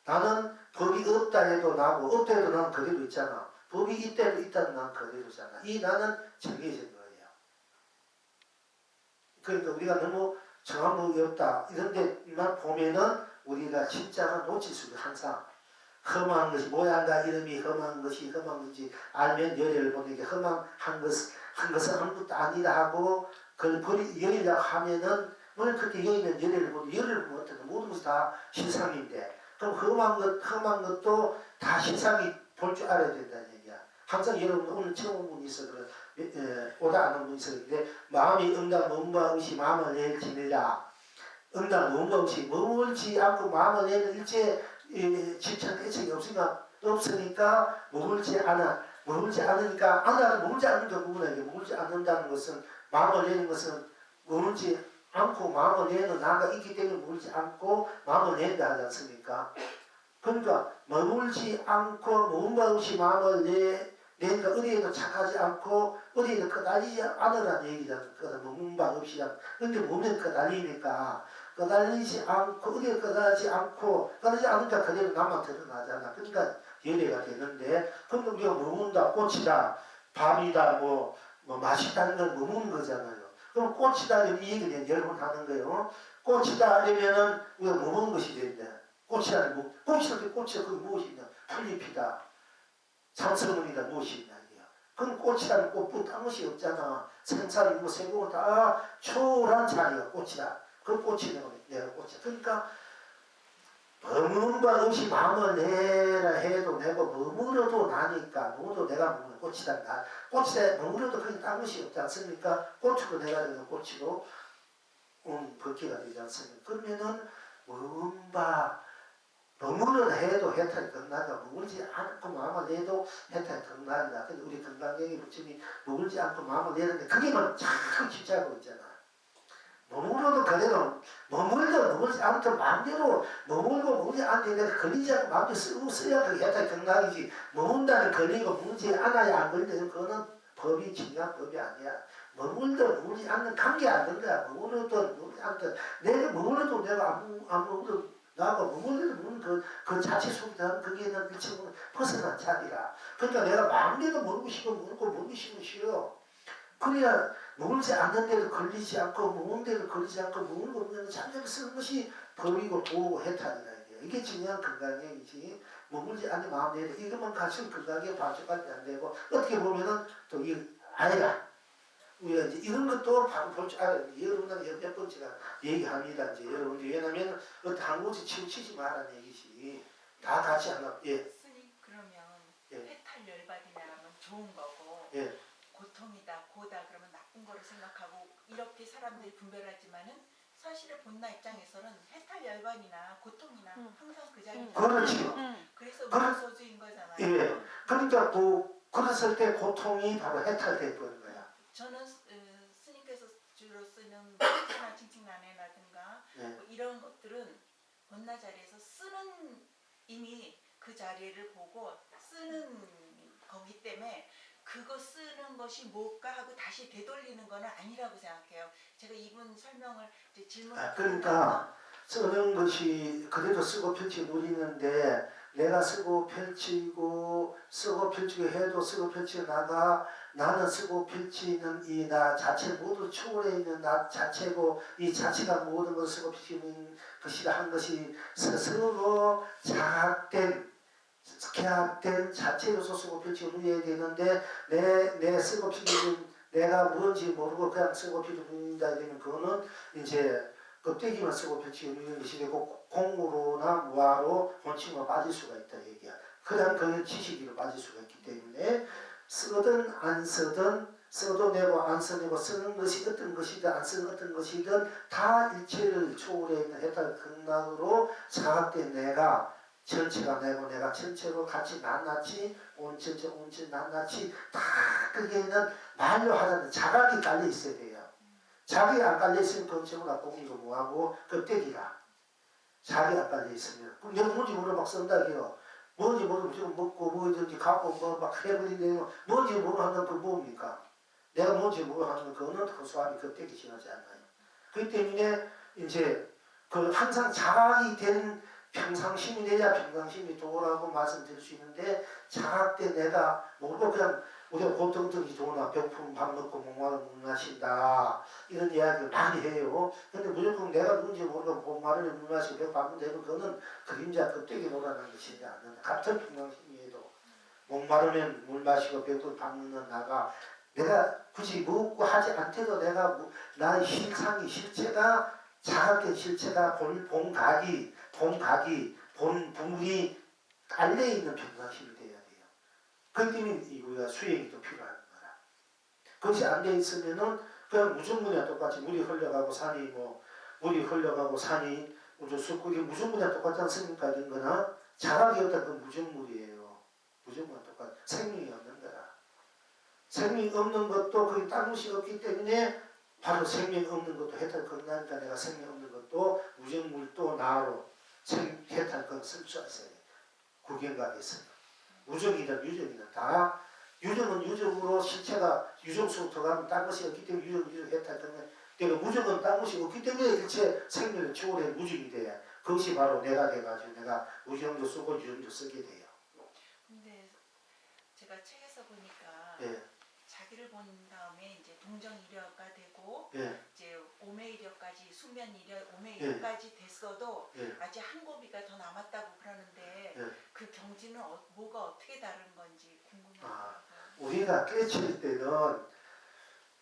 나는 법이 없다 해도 나고 없다 해도 나는 그대로 있잖아. 법이 있다 해도 있다는 나는 그대로잖아. 이 나는 정해진 거예요. 그러니까 우리가 너무 정한법이 없다 이런 데만 보면은 우리가 진짜가 놓칠 수 있어요. 항상 험한 것이 모양과 이름이 험한 것이 알면 열애를 보는 게 험한 것은 아무것도 아니다 하고 그걸 열이라고 하면은 뭘 그렇게 열이면 열애를 보는 열애를 보면 어떻게 모든 것이 다 실상인데 그럼 험한 것도 다 실상이 볼 줄 알아야 된다는 얘기야. 항상 여러분 오늘 처음 온 분이 있어 오다 안 온 분이 있었는데 마음이 응답 몸과 없이 마음을 내지느라 응답 몸과 없이 머물지 않고 마음을 내는 일체 집착 대책이 없으니까 머물지 않으니까 머물지 않는 경우구나. 머물지 않는다는 것은 마음을 내는 것은 머물지 않고 마음을 내는 나가 있기 때문에 머물지 않고 마음을 낸다 하지 않습니까? 그러니까 머물지 않고 뭔가 없이 마음을 내니까 어디에도 착하지 않고 어디에도 끄달리지 않으라는 얘기잖아. 머문 바 없이. 근데 몸에 끄달리니까 끄달리지 않고 어디에 끄달리지 않고 끄달리지 않으니까 그대로 나만 드러나잖아. 그러니까 열애가 되는데 그럼 우리가 머문다 꽃이다 밥이다 뭐 맛있다는 건 머무는 거잖아요. 그럼 꽃이다 이런 얘기를 여러분 하는 거예요. 꽃이다 하려면은 우리가 머무는 것이 된다. 꽃이라는 뭐 꽃이라는 꽃이 그게 무엇이냐? 풀잎이다. 상성문이다 무엇이냐 이게요. 그럼 꽃이라는 꽃뿐 딴 것이 없잖아. 생사를 뭐 세공을 다 초월한 자리가 꽃이다. 그 꽃이 내가 꽃이다. 그러니까 머무는 바 없이 마음을 내라 해도 내고 머물러도 나니까 머물러도 내가 머무는 꽃이다. 나 꽃에 머물러도 그게 딴 것이 없지 않습니까? 꽃으로 내가 되는 꽃이고 벗기가 되지 않습니까? 그러면은 머물러 해도 해탈이 끝나다. 머물지 않고 마음을 내도 해탈이 끝난다. 근데 우리 건강경의 부처님이 머물지 않고 마음을 내는데 그게 참 쉽지않고 있잖아. 머물러도 그대로 머물지 않고 마음대로 머물지 않는데 걸리지 않고 마음대로 써야 그 해탈이 끝나기지. 머문다는 걸리고 머물지 않아야 안 걸리는데 그거는 법이 중요한 법이 아니야. 머물지 않는 관계 안 된다. 머물지 않든 내가 머물러도 내가 안 머물러 나하고 머물는 그 자체 속에 거기에는 미치고 벗어난 자리라. 그러니까 내가 마음대로 머물고 싶으면 머물고 머물고 싶으면 쉬어. 그래야 머물지 않는 데도 걸리지 않고 머무는 데도 걸리지 않고 머물고 없는 잠자리 쓰는 것이 법이고 도고 해탈이라. 이게 중요한 건강이지. 머물지 않는 마음 내도 이것만 가지고 건강에 반쪽밖에 안 되고 어떻게 보면은 또 이 아이가 우리가 이제 이런 것도 바로 볼 줄 알아요. 여러분들 몇 번 제가 얘기합니다. 이제 여러분들 왜냐면 한 곳에 치우치지 말라는 얘기지. 다 같이 하나. 예. 스님 그러면 예. 해탈 열반이라면 좋은 거고 예. 고통이다 고다 그러면 나쁜 거로 생각하고 이렇게 사람들이 분별하지만은 사실은 본나 입장에서는 해탈 열반이나 고통이나 항상 그 자리에 그렇지. 그래서 무소주인 거잖아요. 예. 그러니까 그랬을 때 고통이 바로 해탈돼 버린 거야. 저는 스님께서 주로 쓰는 칭칭나 칭칭나네라든가 예. 뭐 이런 것들은 본나 자리에서 쓰는 이미 그 자리를 보고 쓰는 거기 때문에 그거 쓰는 것이 뭘까 하고 다시 되돌리는 거는 아니라고 생각해요. 제가 이분 설명을 이제 질문을 그러니까 쓰는 것이 그래도 쓰고 펼치고 누리는데 내가 쓰고 펼치고 해도 쓰고 펼치고 나는 쓰고 펼치는 이 나 자체 모두 초월해 있는 나 자체고 이 자체가 모든 것을 쓰고 펼치는 것이라 한 것이 스스로 계약된 자체로서 쓰고 펼치고 누려야 되는데 내 쓰고 펼치는 내가 뭔지 모르고 그냥 쓰고 펼치고 누린다 되면 그거는 이제 껍데기만 쓰고 펼치고 누리는 것이 되고 공으로나 무화로 본침으로 빠질 수가 있다 얘기야. 그냥 그게 지식으로 빠질 수가 있기 때문에 쓰든 안 쓰든 써도 내고 안 써내고 쓰는 것이 어떤 것이든 안 쓰는 어떤 것이든 다 일체를 초월해 있는 해탈 극락으로 자각된 내가 전체가 내고 내가 전체로 같이 낱낱이 온전체 낱낱이 다 거기에는 만료하자는 자각이 깔려 있어야 돼요. 자각이 안 깔려 있으면 그건 전부 다 똥이고 뭐하고 껍데기라. 자각이 안 깔려 있으면 그럼 내가 뭔지 모르고 막 쓴다고요. 뭔지 모르고 무조건 먹고 뭐든지 갖고 뭐 막 해버리는데 뭔지 모르고 하는 그 뭡니까? 내가 뭔지 모르고 하는 그거는 그 수압이 껍데기 지나지 않아요. 그렇기 때문에 이제 그 항상 자각이 된 평상심이 돼야 평상심이 도라고 말씀드릴 수 있는데 자각된 내가 모르고 그냥 우리가 고통들이 도나 배고프면 밥 먹고 목마르면 물 마신다 이런 이야기를 많이 해요. 근데 무조건 내가 누군지 모르고 목마르면 물 마시고 배고프면 되면 그거는 그림자 껍데기 노라는 것이지 않는다. 같은 평상심이에도 목마르면 물 마시고 배고프면 밥 먹는 나가 내가 굳이 먹고 하지 않더라도 내가 나의 실체가 자각된 실체가 본분이 깔려있는 평상심이 돼야 돼요. 그렇기 때문에 우리가 수행이 또 필요한 거라. 그것이 안 돼 있으면은 그냥 무중문이와 똑같이 물이 흘러가고 산이 우주 숲이 무중문이와 똑같지 않습니까? 이런 거나 자각이 없다는 건 무중물이에요. 무중문과 똑같아. 생명이 없는 거라. 생명이 없는 것도 거기 딴 것이 없기 때문에 바로 생명 없는 것도 해탈 건나니까 내가 생명 없는 것도 우정물 또 나로 해탈 건쓸 수 있어요. 구경각에서 우정이든 유정이든 다 유정은 유정으로 실체가 유정수로 들어가면 딴 것이 없기 때문에 유정 해탈 건나 내가 무정은 딴 것이 없기 때문에 일체 생명을 초월해 무정이 돼야 그것이 바로 내가 돼가지고 내가 우정도 쓰고 유정도 쓰게 돼요. 근데 제가 책에서 보니까 예, 자기를 본 다음에 이제 동정이력가 되고 예, 이제 오매이력까지 수면이력 오매이력까지 됐어도 예. 아직 한 고비가 더 남았다고 그러는데 예. 그 경지는 뭐가 어떻게 다른 건지 궁금해요. 우리가 깨칠 때는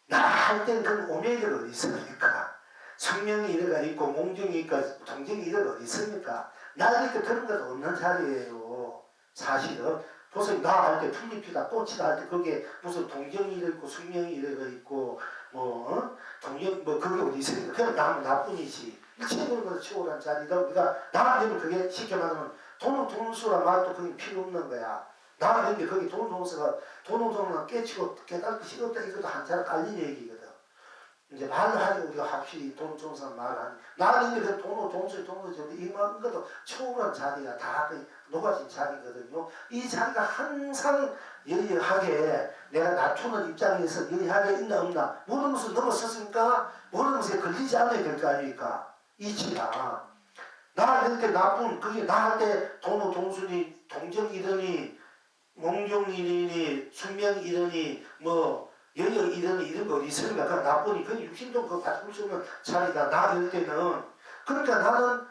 나 할 때는 그 오메이드가 어디 있습니까? 숙명이 이래가 있고 몽정이 있고 동정이 이래가 어디 있습니까? 나니까 그런 것도 없는 자리예요. 사실은 보세요. 나 할 때 풀잎이다 꽃이다 할 때 그게 무슨 동정이 이래 있고 숙명이 이래가 있고 뭐 동정 뭐 그게 어디 있습니까? 그냥 나면 나뿐이지. 일체적인 것을 초월한 자리다. 우리가 나한테는 그게 쉽게 말하면 돈은 돈수라 말도 그게 필요 없는 거야. 나는 근데 거기 돈을 깨치고 깨닫고 식었다 이것도 한자로 깔린 얘기거든. 이제 말을 하지 우리가 확실히 돈 좋은 사람 말하니 나는 근데 그 돈수 이만 것도 초월한 자리가 다 녹아진 자리거든요. 이 자리가 항상 여리하게 내가 낮추는 입장에서 여리하게 있나 없나 모든 것을 넘어섰으니까 모든 것에 걸리지 않아야 될 거 아닙니까? 이치가 나 할 때 나쁜 그게 나 할 때 돈순이 동정이더니 몽종이니 숙명이더니 뭐 여여이더니 이런 거 어디 있습니까? 그 나쁘니 그 육신도 그 바꿀 수 없는 자리다. 나 이럴 때는 그러니까 나는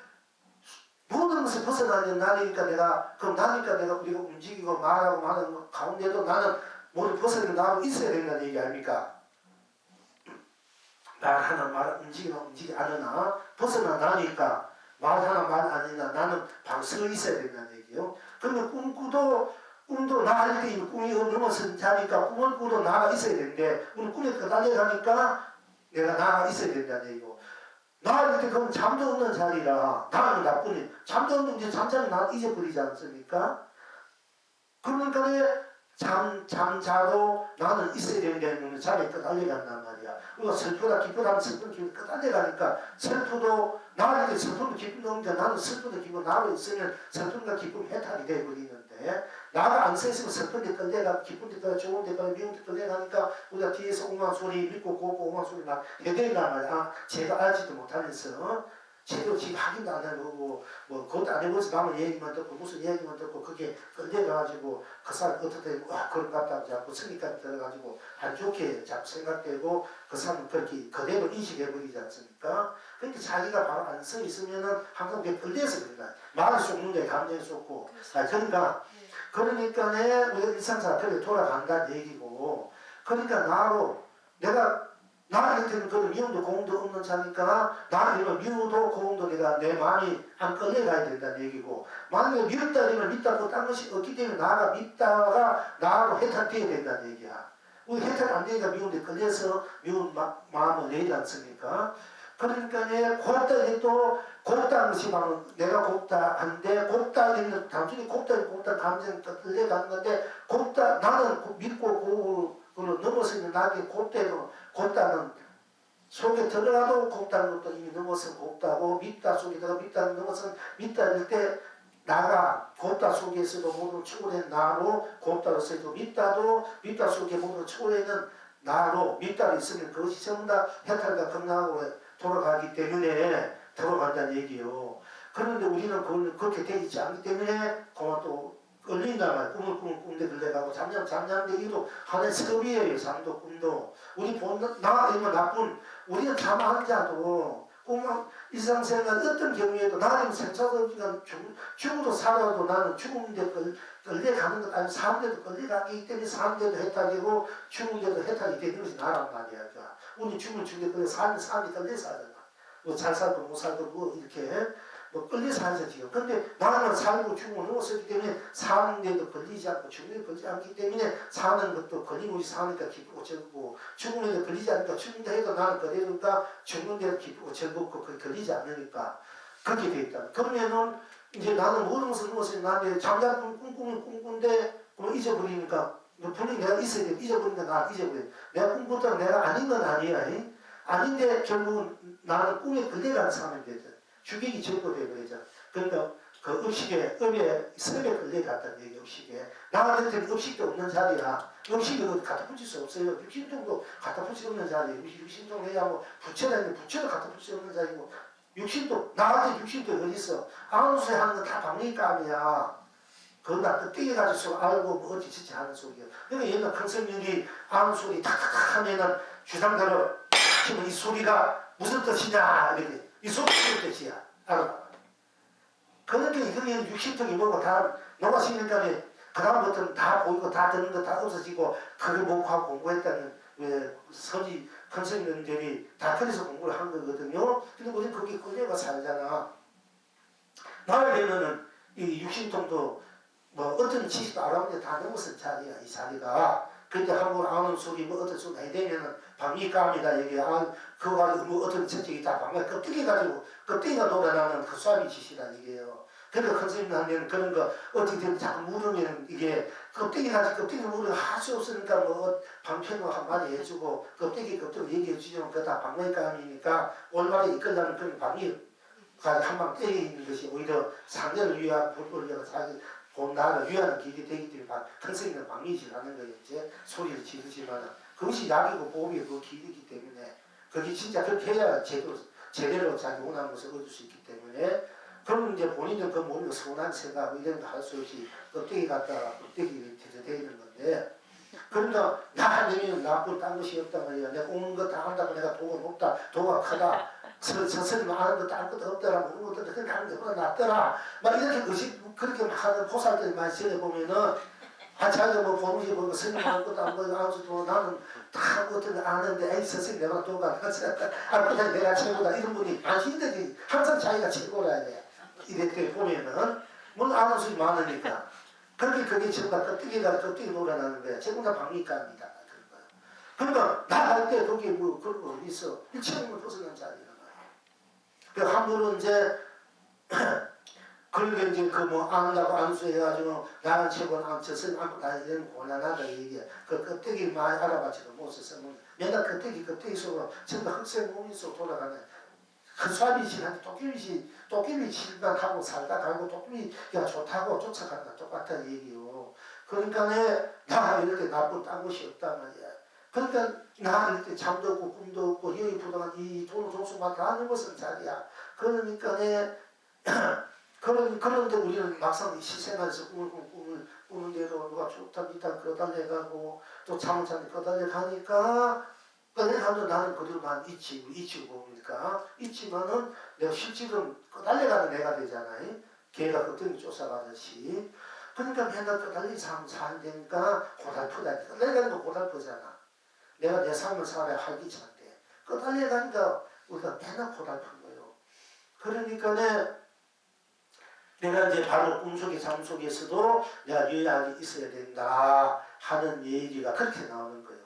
모든 것을 벗어나는 나니까 내가 그럼 나니까 내가 우리가 움직이고 말하고 하는 것 가운데도 나는 모두 벗어나는 나로 있어야 된다는 얘기 아닙니까? 말하나 말 움직이지 않으나 벗어나 나니까 말하나 말 아니나 나는 바로 서 있어야 된다는 얘기요. 그러면 꿈도 나 할 때 꿈이 넘어선 자니까 꿈을 꾸도 나가 있어야 되는데 우리 꿈에 달려가니까 내가 나가 있어야 된다는 얘기고 나 할 때 그건 잠도 없는 자리라 나는 나쁘니 잠도 없는 잠자면 나 잊어버리지 않습니까? 그러니까 잠자도 나는 있어야 되는 잠에 끝달려간단 말이야. 우리가 슬프다 기쁘다 하면 슬픈 기분 끝달려가니까 슬프도 나한테 슬픔도 기쁨도 없는데 나는 슬픔도 기쁨 나로 있으면 슬픔과 기쁨 해탈이 되어버리는데 나가 안 써있으면 슬픈데 끌려가 기쁜데 끌려 좋은데 끌려 미운데 끌려가니까 우리가 뒤에서 옹한 소리 믿고 곱고 옹한 소리 막 해대란 말이야. 제가 알지도 못하면서 제대로 지금 확인도 안 해보고 뭐 그것도 안 해보면서 남의 얘기만 듣고 무슨 얘기만 듣고 그게 끌려가가지고 그 사람 어떻게 와 그런갑다 자꾸 성의까지 들어가지고 안 좋게 자꾸 생각되고 그 사람은 그렇게 그대로 인식해버리지 않습니까? 그러니까 자기가 바로 안 서 있으면은 항상 그게 끌려서 그런다. 말을 쏟는 게 감정이 쏟고 그러니까 우리가 일상사태로 돌아간다는 얘기고 그러니까 나로 내가 나한테는 그 미움도 고움도 없는 자니까 나한테는 미움도 고움도 내가 내 마음이 안 끌려가야 된다는 얘기고 만약에 미웠다 그러면 믿다고 딴 것이 없기 때문에 나가 믿다가 나로 해탈되어야 된다는 얘기야. 우리 해탈 안 되니까 미움에 끌려서 미운 마음을 내지 않습니까? 그러니까 곱다 해도 곱다는 것이 바로 내가 곱다 한데 곱다 하는 단순히 곱다 감정이 끌려가는 건데 곱다 나는 믿고 그걸 넘어서 있는 나에게 곱다는 속에 들어가도 곱다는 것도 이미 넘어서 곱다고 믿다 속에 들어가 믿다는 넘어서 믿다일 때 나가 곱다 속에서도 모두 초월한 나로 곱다로서 있고 믿다 속에 모두 초월하는 나로 믿다로 있으면 그것이 전부 다 해탈과 건강하고 돌아가기 때문에 들어간다는 얘기요. 그런데 우리는 그걸 그렇게 되어 있지 않기 때문에 그만 또 끌린단 말이야. 꿈을 꿈데 걸려가고 잠자는데 이것도 하나의 습이에요. 잠도 꿈도. 우리 나 이런 나쁜 우리는 잠한 자도 꿈 일상생활 어떤 경우에도 나는 생사없지만 죽어도 살아도 나는 죽음인데 끌려가는 것 아니고 사는데도 끌려가기 때문에 사는데도 해탈이고 죽은데도 해탈이 되는 것이 나란 말이야. 우리 죽는데 끌려 사람이 끌려 살잖아. 뭐 잘 살고 못 살고 뭐 이렇게 뭐 끌려 살죠 지금. 근데 나는 살고 죽음을 넘었기 때문에 사는데도 걸리지 않고 죽음에도 걸리지 않기 때문에 사는 것도 걸림없이 사니까 기쁘고 즐겁고 죽음에도 걸리지 않으니까 죽는다 해도 나는 그러니까 죽는데도 기쁘고 즐겁고 그게 걸리지 않으니까 그렇게 돼 있다. 그러면은 이제 나는 모든 것을 넘어서 나한테 잠자는 꿈꾸는 꿈꾼데 그걸 잊어버리니까 분명히 내가 있어야 돼. 잊어버리니까 나 잊어버려. 내가 꿈꿨다가 내가 아닌 건 아니야. 아닌데 결국은 나는 꿈에 걸려가는 사람이 되죠. 주객이 전도되고 되죠. 그러니까 그 음식에 섭에 걸려갔다는 얘기. 음식에 나 같은 때는 음식도 없는 자리야. 음식을 갖다 붙일 수 없어요. 육신통도 갖다 붙일 수 없는 자리. 육신통 해야 뭐 부처라 했는데 부처도 갖다 붙일 수 없는 자리고, 육신도 나한테 육신도 어디 있어. 아무새 하는 거 다 방리감이야. 그건 다 끄떡이 가지고 알고 뭐 어찌 짓지 하는 소리야. 그러니까 옛날 큰 스님이 아는 소리 탁탁탁 하면은 주상대로 치면 이 소리가 무슨 뜻이냐 이렇게, 이 소리 무슨 뜻이야 알아. 그러니까 이게 육신통이 뭐고 다 녹아시니까 그 다음부터는 다 보이고 다 듣는 거 다 없어지고, 그걸 목하고 공부했다는 왜 서지 큰 스님들이 다 그래서 공부를 한 거거든요. 근데 우리는 거기 끌려가 살잖아. 나를 되면은 이 육신통도 뭐 어떤 지식도 알아보는데 다 넘어선 자리야 이 자리가. 근데 한번 아는 소리 뭐 어떤 소리 해대면은 방위감이다 얘기. 그거 가지고 뭐 어떤 천적이 다 방위 껍데기 가지고 껍데기가 놀아나는 그 수압이 짓이란 얘기예요. 그러니까 큰 스님 하면 그런 거 어떻게 되면 자꾸 물으면 이게 껍데기 가지고 껍데기 물으면 할 수 없으니까 뭐 방편으로 한마디 해주고 껍데기 얘기해 주면 그거 다 방위감이니까 올바르 이끌려는 그런 방위가 한방 떼어 있는 것이 오히려 상대를 위한 불법을 자기 본 나를 위하는 길이 되기 때문에 큰 스님은 방위질하는 거예요. 이제 소리를 지르지만 그것이 약이고 보험이 그 길이기 때문에 그게 진짜 그렇게 해야 제대로 자기 원하는 것을 얻을 수 있기 때문에. 그러면 이제 본인은 그 몸이 서운한 생각 이런 거 할 수 없이 껍데기 갖다가 껍데기 되어 있는 건데, 그러니까 나 아니면 나쁜 딴 것이 없단 말이야. 내가 오는 거 다 한다고 내가 도가 높다, 도가 크다, 스스로 아는 것도 아무것도 없더라, 모르는 것도 그렇게 하는 것보다 낫더라, 막 이렇게 그렇게 하는 보살들 많이 지내보면은 자기가 뭐 보는지 보고 스님 하는 것도 안 보고 아무것도 나는 다 어떤 거 아는데 에이 스님 내가 도가 아무튼 내가 최고다 이런 분이 많으신데 항상 자기가 최고라 해. 이렇게 보면은 물론 아는 수이 많으니까 그게 전부 다 껍데기 놀아나는 거야. 전부 다 방위감이다 그런 거야. 그러니까 나 할 때 거기 뭐 그런 거 있어. 일체형을 벗어난 자리란 말이야. 그 한분은 이제 그러니까 이제 그 뭐 안다고 안수해가지고 나는 최고는 안쳐서 안고 다 이런 고난하다 얘기야. 그 껍데기 많이 알아봤지도 못했어. 맨날 껍데기 속으로 전부 흑색 몸이 속 돌아가네. 그 수압이 지나는데 도깨비 실망하고 살다 가고 도깨비가 좋다고 쫓아간다 똑같은 얘기요. 그러니까 나 이렇게 나쁜 딴 것이 없단 말이야. 그러니까 나 이렇게 잠도 없고 꿈도 없고 여기 부동한 이 돈을 종수만 다 넘어선 자리야. 그러니까 그런데 우리는 막상 희생하면서 꿈을 꾸는 대로 누가 좋다 있다 끌어달려가고 또 잠을 자는데 끌어달려가니까 그래도 나는 그대로 난 이치고 봅니까? 있지만은 내가 실질은 달려가는 내가 되잖아요. 걔가 그때는 쫓아가듯이. 그러니까 맨날 달리기 사는데니까 고달프다. 달려가는 거 고달프잖아. 내가 내 삶을 살아야 활기찬데. 달려가니까 우리가 맨날 고달픈 거예요. 그러니까 내가 이제 바로 꿈속에 잠 속에서도 내가 유의하게 있어야 된다 하는 얘기가 그렇게 나오는 거예요.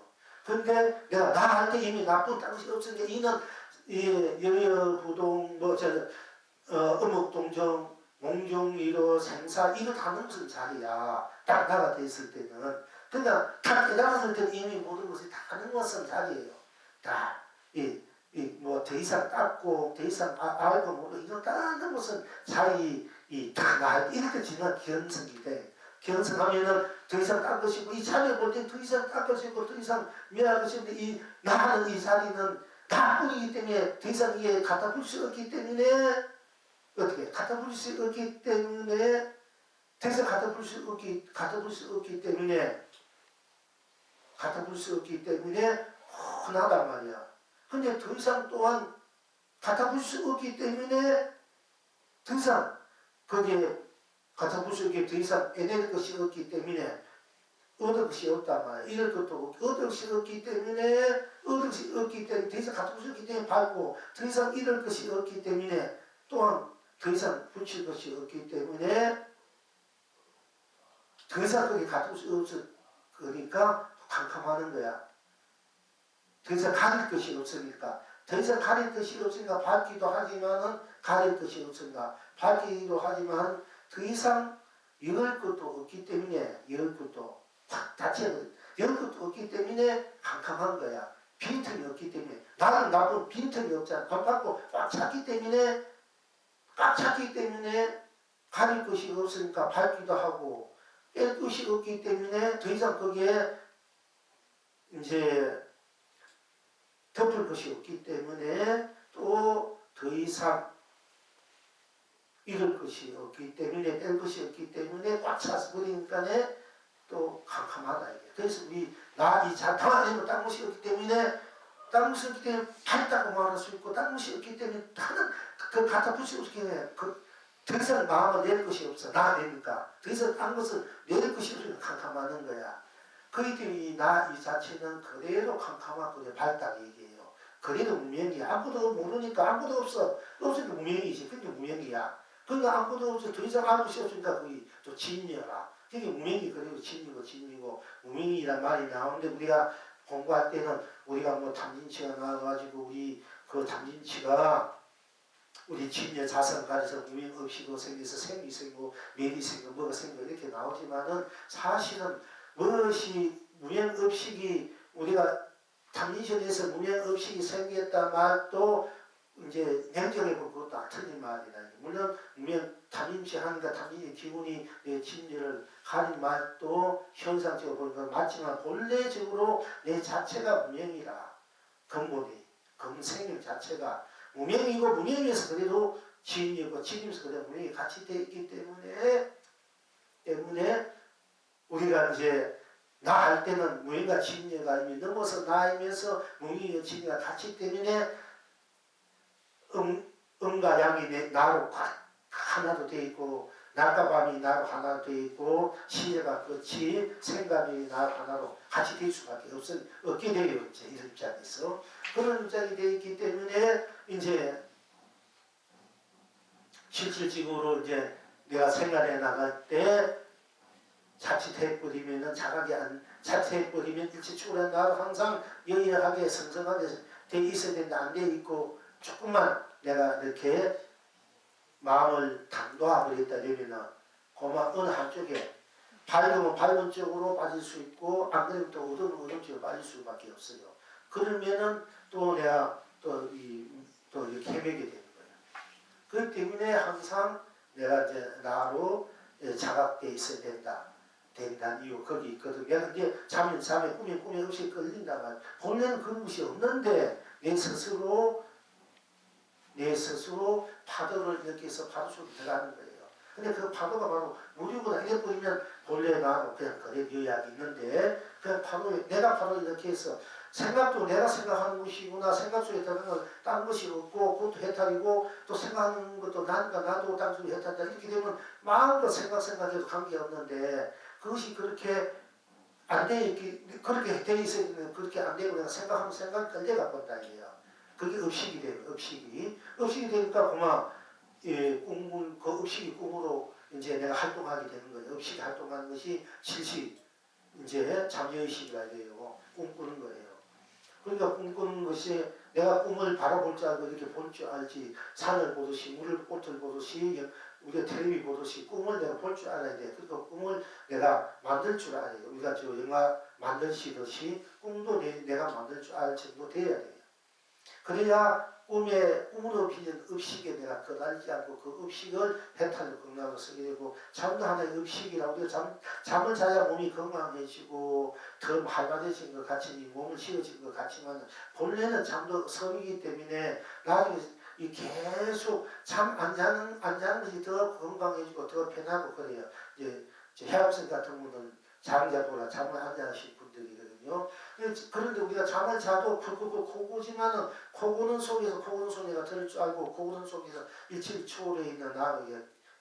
근데 내가 나 할 때 이미 나쁜 당시 없으니까 이는 여여부동 어묵동정 몽종이로 생사 이거 다 넘어선 자리야. 딱 나가 됐을 때는. 그러니까 다 깨달았을 때는 이미 모든 것이 다 넘어선 자리예요. 다 뭐 더 이상 닦고 더 이상 알고 모르고 이거 다 넘어선 자리 다 나 이렇게 지나 견성이 돼. 견성하면은 더 이상 딴 것이고 이 자리에 볼 때 더 이상 딴 것이고 더 이상 미안한 것인데 이 나는 이 자리는 나뿐이기 때문에 더 이상 이게 갖다 볼 수 없기 때문에 어떻게 갖다 볼 수 없기 때문에 더 이상 갖다 볼 수 없기 때문에 흔하단 말이야. 근데 더 이상 또한 갖다 볼 수 없기 때문에 더 이상 거기에 갖다 볼 수 없기 더 이상 애낼 것이 없기 때문에 얻을 것이 없단 말이야. 이럴 것도 없고 얻을 것이 없기 때문에 더 이상 갖다 볼 수 없기 때문에 밟고 더 이상 잃을 것이 없기 때문에 또한 더 이상 붙일 것이 없기 때문에 더 이상 거기 갖다 볼 수 없어. 그러니까 캄캄하는 거야. 더 이상 가릴 것이 없으니까. 더 이상 가릴 것이 없으니까 밝기도 하지만은 가릴 것이 없으니까 밝기도 하지만 더 이상 열 것도 없기 때문에 열 것도 확 닫혀버려. 열 것도 없기 때문에 캄캄한 거야. 빈틈이 없기 때문에 나는 나도 빈틈이 없잖아. 안 받고 꽉 찼기 때문에 가릴 것이 없으니까 밟기도 하고 뺄 것이 없기 때문에 더 이상 거기에 이제 덮을 것이 없기 때문에 또 더 이상 잃을 것이 없기 때문에 뺄 것이 없기 때문에 꽉 차서 버리니까 또 캄캄하다 이게. 그래서 우리 나 이 자탕 안에는 딴 것이 없기 때문에 딴 것이 없기 때문에 밝다고 말할 수 있고 딴 것이 없기 때문에 다른 그 갖다 붙이고 싶게 더 이상 마음을 낼 것이 없어. 나 내니까 더 이상 딴 것을 낼 것이 없으니까 캄캄하는 거야. 그렇기 때문에 나 이 자체는 그대로 캄캄하고 밝다 얘기예요. 그래도 무명이야. 아무도 모르니까 아무도 없어. 없으니까 무명이지. 그게 무명이야. 그러니까 아무도 없어. 더 이상 알 것이 없으니까 거기 또 진리여라. 그게 무명이 그리고 진리고 무명이란 말이 나오는데 우리가 공부할 때는 우리가 뭐 탐진치가 나와가지고 우리 그 탐진치가 우리 진여 자성가에서 무명 없이도 생겨서 생이 생기고 매이 생기고 뭐가 생기고 이렇게 나오지만은 사실은 무엇이 무명 없이기 우리가 탐진치에서 무명 없이기 생겼다 말도 이제 냉정해 보고 그것도 안 틀린 말이다. 물론 무명 탐진치 하니까 탐진의 기운이 내 진리를 가린 말도 현상적으로 보니까 맞지만 본래적으로 내 자체가 무명이라 근본이 근생명 자체가 무명이고 무명에서 그래도 진리고 진리에서 그래도 무명이 같이 되어 있기 때문에 우리가 이제 나 할 때는 무명과 진리가 이미 넘어서 나이면서 무명과 진리가 같이 때문에 음과 양이 나로 하나도 되어 있고 낮과 밤이 나로 하나도 되어 있고 시제가 끝이 생각이 나로 하나로 같이 될 수밖에 없게 돼요. 이제 이런 입장에서 그런 입장이 되어 있기 때문에 이제 실질적으로 이제 내가 생활해 나갈 때 자칫해버리면은 자칫해버리면 일치축으로 나로 항상 여여하게 성성하게 돼 있어야 되는데 안 돼 있고 조금만 내가 이렇게 마음을 당도해버렸다 되면은 고마 어느 한쪽에 밝으면 밝은 쪽으로 빠질 수 있고 안 그러면 또 어두우면 어두운 쪽으로 빠질 수밖에 없어요. 그러면은 또 내가 또 이렇게 헤매게 되는 거예요. 그렇기 때문에 항상 내가 이제 나로 자각돼 있어야 된다는 이유 거기 있거든. 내가 이제 잠에 꿈에 없이 끌린다면 본래는 그런 것이 없는데 내 스스로 파도를 느껴서 파도 속에 들어가는 거예요. 근데 그 파도가 바로 물이구나 이래 보이면 본래 나하고 그냥 그래 요약이 있는데 그냥 파도에 내가 파도 이렇게 해서 생각도 내가 생각하는 것이구나 생각 속에 들어가는 건 딴 것이 없고 그것도 해탈이고 또 생각하는 것도 나도 딴 속에 해탈이다 이렇게 되면 마음과 생각해도 관계없는데 그것이 그렇게 안 돼 있기 그렇게 돼 있으면 그렇게 안 되고 내가 생각하면 생각이 끌려가 본다 이게요. 그게 의식이 돼요. 의식이 되니까 그만 꿈을 그 의식이 꿈으로 이제 내가 활동하게 되는 거예요. 의식이 활동하는 것이 실시 이제 잠재의식이라 돼요. 꿈꾸는 거예요. 그러니까 꿈꾸는 것이 내가 꿈을 바라볼 줄 알고 이렇게 볼 줄 알지 산을 보듯이 꽃을 보듯이 우리가 텔레비 보듯이 꿈을 내가 볼 줄 알아야 돼. 그러니까 꿈을 내가 만들 줄 알아야 돼요. 우리가 저 영화 만들시듯이 꿈도 내가 만들 줄 알 정도 돼야 돼요. 그래야 꿈으로 비는 의식에 내가 거달리지 않고 그 의식을 해탈을 건강으로 쓰게 되고 잠도 하나의 의식이라 우리가 잠을 자야 몸이 건강해지고 더 활발해진 것 같이 몸을 쉬어진 것 같지만 본래는 잠도 섬이기 때문에 나중에 이 계속 잠 안 자는 것이 더 건강해지고 더 편하고 그래요. 이제 해학생 같은 분은 장자보라 잠을 안 자신 분들이거든요. 그런데 우리가 잠을 자도 코고지만은 코고는 속에서 내가 들을 줄 알고 코고는 속에서 일칠 초월해 있는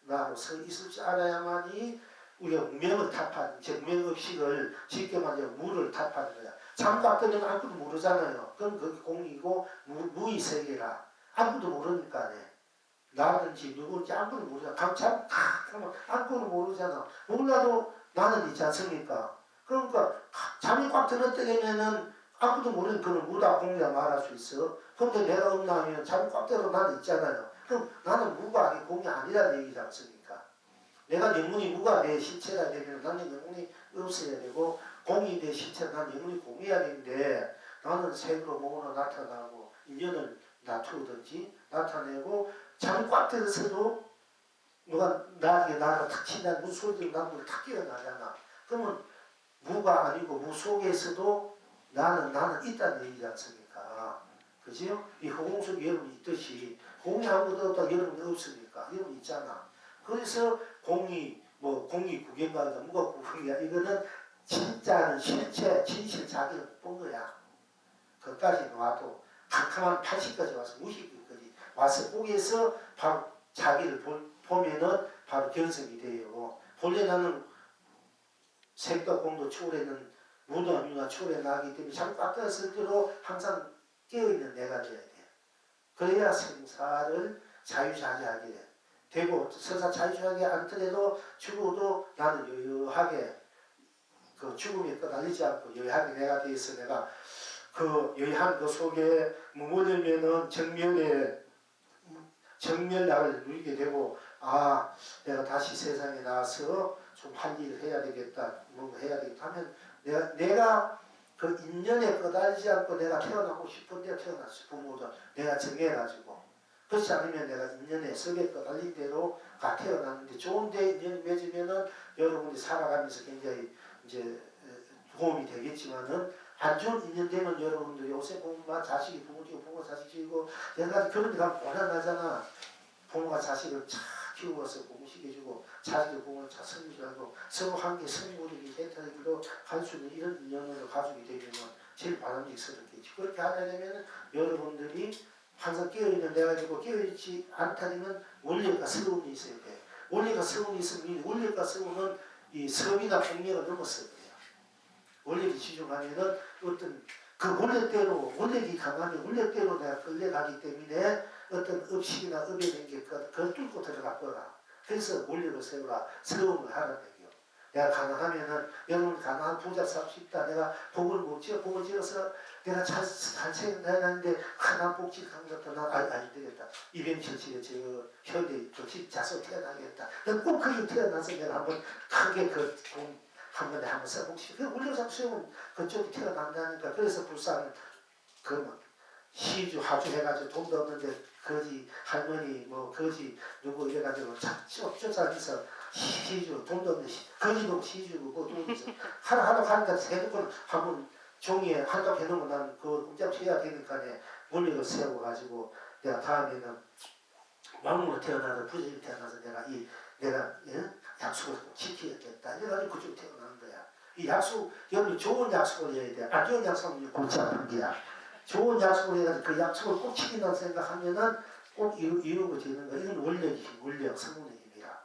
나로 서 있을 줄 알아야만이 우리가 무명을 타파하는 무명의식을 쉽게 말하면 무를 타파하는 거야. 잠도 뜨면 아무도 모르잖아요. 그럼 그게 공이고 무의 세계라 아무도 모르니까 나든지 누구인지 아무도 모르잖아. 감참 아무도 모르잖아. 몰라도 나는 있지 않습니까? 그러니까 잠이 꽉 들을 때면은 아무도 모르는 그런 무다 공이라 말할 수 있어. 그런데 내가 없나 하면 잠이 꽉 들어도 나는 있잖아요. 그럼 나는 무가 아니 공이 아니라는 얘기지 않습니까? 내가 영문이 무가 내 실체가 되면 나는 영문이 없어야 되고 공이 내 실체가 나는 영문이 공이어야 되는데 나는 색으로 몸으로 나타나고 인연을 나타내든지 나타내고 잠이 꽉 들어서도 누가 나에게 나가 탁 친다는 무슨 소리 들으면 난 물을 탁 깨어나잖아. 그러면 무가 아니고 무 속에서도 나는 있다는 얘기지 않습니까? 그죠? 이 허공 속에 여러분이 있듯이 공이 아무것도 없다 여러분이 없으니까 여러분 있잖아. 그래서 공이 구경 가다 뭐가 구경이야. 이거는 진짜는 실체 진실 자기를 못 본 거야. 그까지 와도 캄캄한 80까지 와서 무식까지 와서 거기에서 바로 자기를 보면은 바로 견성이 돼요. 본래 나는 색과 공도 초월했는 무도 아니나 초월해 나가기 때문에 자꾸 깎였을 때로 항상 깨어있는 내가 돼야 돼. 그래야 생사를 자유자재하게 되고 설사 자유자재하게 않더라도 죽어도 나는 여유하게 그 죽음에 떠날리지 않고 여유하게 내가 돼서 내가 그 여유한 그 속에 머물면은 정멸락을 누리게 되고 아 내가 다시 세상에 나와서 좀 할 일을 해야 되겠다 뭐 해야 되겠다 하면 내가 그 인연에 꺼달리지 않고 내가 태어나고 싶은 데 태어났어. 부모도 내가 정해가지고 그렇지 않으면 내가 인연에 썩에 꺼달린 대로 가 태어났는데 좋은 데 인연이 맺으면은 여러분이 살아가면서 굉장히 이제 도움이 되겠지만은 안 좋은 인연 되면 여러분들이 요새 보면 자식이 부모지고 부모가 자식이고 여러 가지 그런 데 가면 고난하잖아. 부모가 자식을 잘 키워서 공식해주고 자식을 부모를 잘 섬기고 서로 관계 성물이기 대타이기로 할 수 있는 이런 인연을 가지게 되면 제일 바람직스럽겠지. 그렇게 하려면 여러분들이 항상 깨어있는 내가 되고 깨어있지 않다면 원리가 서운이 있어야 돼. 원리가 서운이 있으면 원리가 서운은 이 섬이나 공력을 넘었어야 돼요. 원리를 지중하면은 어떤 그 원래대로 원력이 강하면 원래대로 내가 끌려가기 때문에 어떤 업식이나 업에 된 게 그걸 뚫고 들어갈 거라. 그래서 원력을 세우라. 세움을 하라는 얘기요. 내가 가능하면은 여러분 가능한 부자 살 수 있다. 내가 복을 못 지어 복을 지어서 내가 잘 생각하는데 하나 복지 강조도 난 안 되겠다. 277에 저 현대 집 자서 태어나겠다. 난 꼭 거기 태어나서 내가 한번 크게 한 번에 한번 써보시. 그 원료상 수용은 그쪽이 태어난다니까. 그래서 불쌍 그 시주 하주 해가지고 돈도 없는데 거지 할머니 뭐 거지 누구 이래가지고 쫓아다니서 시주 돈도 없는데 거지도 시주고 뭐 돈도 있어. 하나 하니까 세도권 한번 종이에 한갑 해놓으면 나는 그거 공짜로 해야 되니까 원료를 세워가지고 내가 다음에는 왕으로 태어나서 부자로 태어나서 내가 약속을 지키겠다. 이래가지고 그쪽으로 태어나는 거야. 이 약속, 여러분 좋은 약속을 해야 돼. 안 좋은 약속은 골치 아픈 게야. 좋은 약속을 해가지고 그 약속을 꼭 지킨다고 생각하면은 꼭 이루고 되는 거야. 이건 원력, 성운의 힘이야.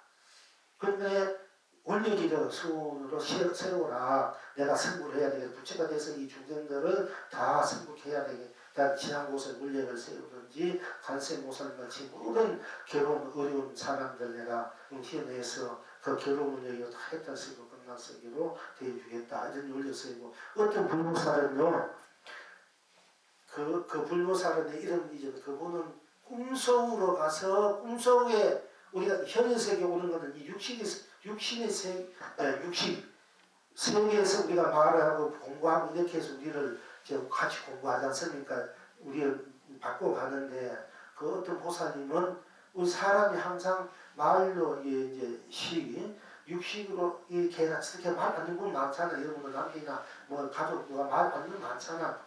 그런데 원력이를 수운으로 세우라. 내가 승부를 해야 되겠다. 부처가 돼서 이 중생들을 다 승복해야 되겠다. 지난 곳에 원력을 세우든지 간세모살같이 모든 괴로운 어려운 사람들 내가 희어내서 그 괴로운 여기로 다 했다 쓰고 끝났으기로 대해주겠다. 이런 원력 세우고 어떤 불모살은요. 그 불모살은의 이름이죠. 그분은 꿈속으로 가서 꿈속에 우리가 현세계 오는 것은 이 육신의 세계에서 우리가 말을 하고 공부하고 이렇게 해서 우리를 같이 공부하지 않습니까? 우리를 바꿔가는데 그 어떤 보살님은 우리 사람이 항상 말로 이제 육식으로 이렇게 이렇게 말 안 듣는 분 많잖아. 여러분들 남편이나 뭐 가족 누가 말 안 듣는 분 많잖아.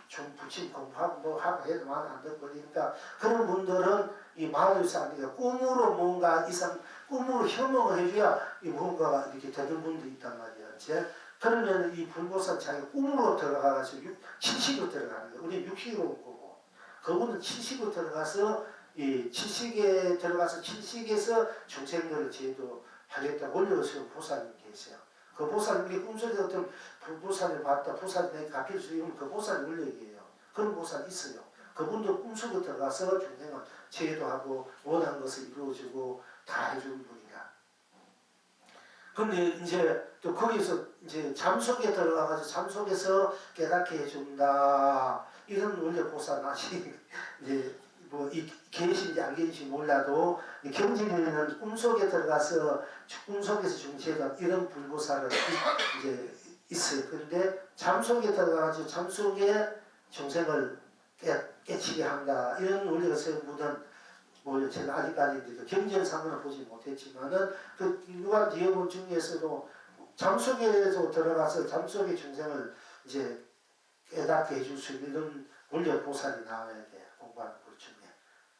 좀 부침 공부하고 뭐 하고 해도 말 안 듣고 그러니까 그런 분들은 이 말을 쌓으니까 꿈으로 뭔가 이상 꿈으로 현몽을 해줘야 이 뭔가가 이렇게 되는 분도 있단 말이야. 그러면 이 불보살 자기가 꿈으로 들어가가지고 칠식으로 들어가는 거야. 우리는 육식으로 온 거고 그분은 칠식으로 들어가서 이 칠식에 들어가서 칠식에서 중생들을 제도하겠다. 원료를 세운 보살님 계세요. 그 보살님이 꿈속에 어떤 보살을 봤다. 보살이 갚일 수 있는 그 보살이 원력이에요. 그런 보살이 있어요. 그분도 꿈속에 들어가서 중생을 제도하고 원하는 것을 이루어주고 다 해주는 분이다. 근데 이제 또 거기서 이제 잠속에 들어가가지고 잠속에서 깨닫게 해준다. 이런 원래 보살 아직 이제 뭐 계신지 안 계신지 몰라도 경진에는 꿈속에 들어가서 꿈속에서 중시하던 이런 불보살은 이제 있어요. 그런데 잠속에 들어가가지고 잠속에 중생을 깨치게 한다 이런 원리가 세우는 뭐 제가 아직까지 그 경전상으로 보지 못했지만은 그 유한 디어본 중에서도 잠속에서 들어가서 잠속의 중생을 이제 깨닫게 해줄 수 있는 이런 원리 보살이 나와야 돼 공부하는 것 중에.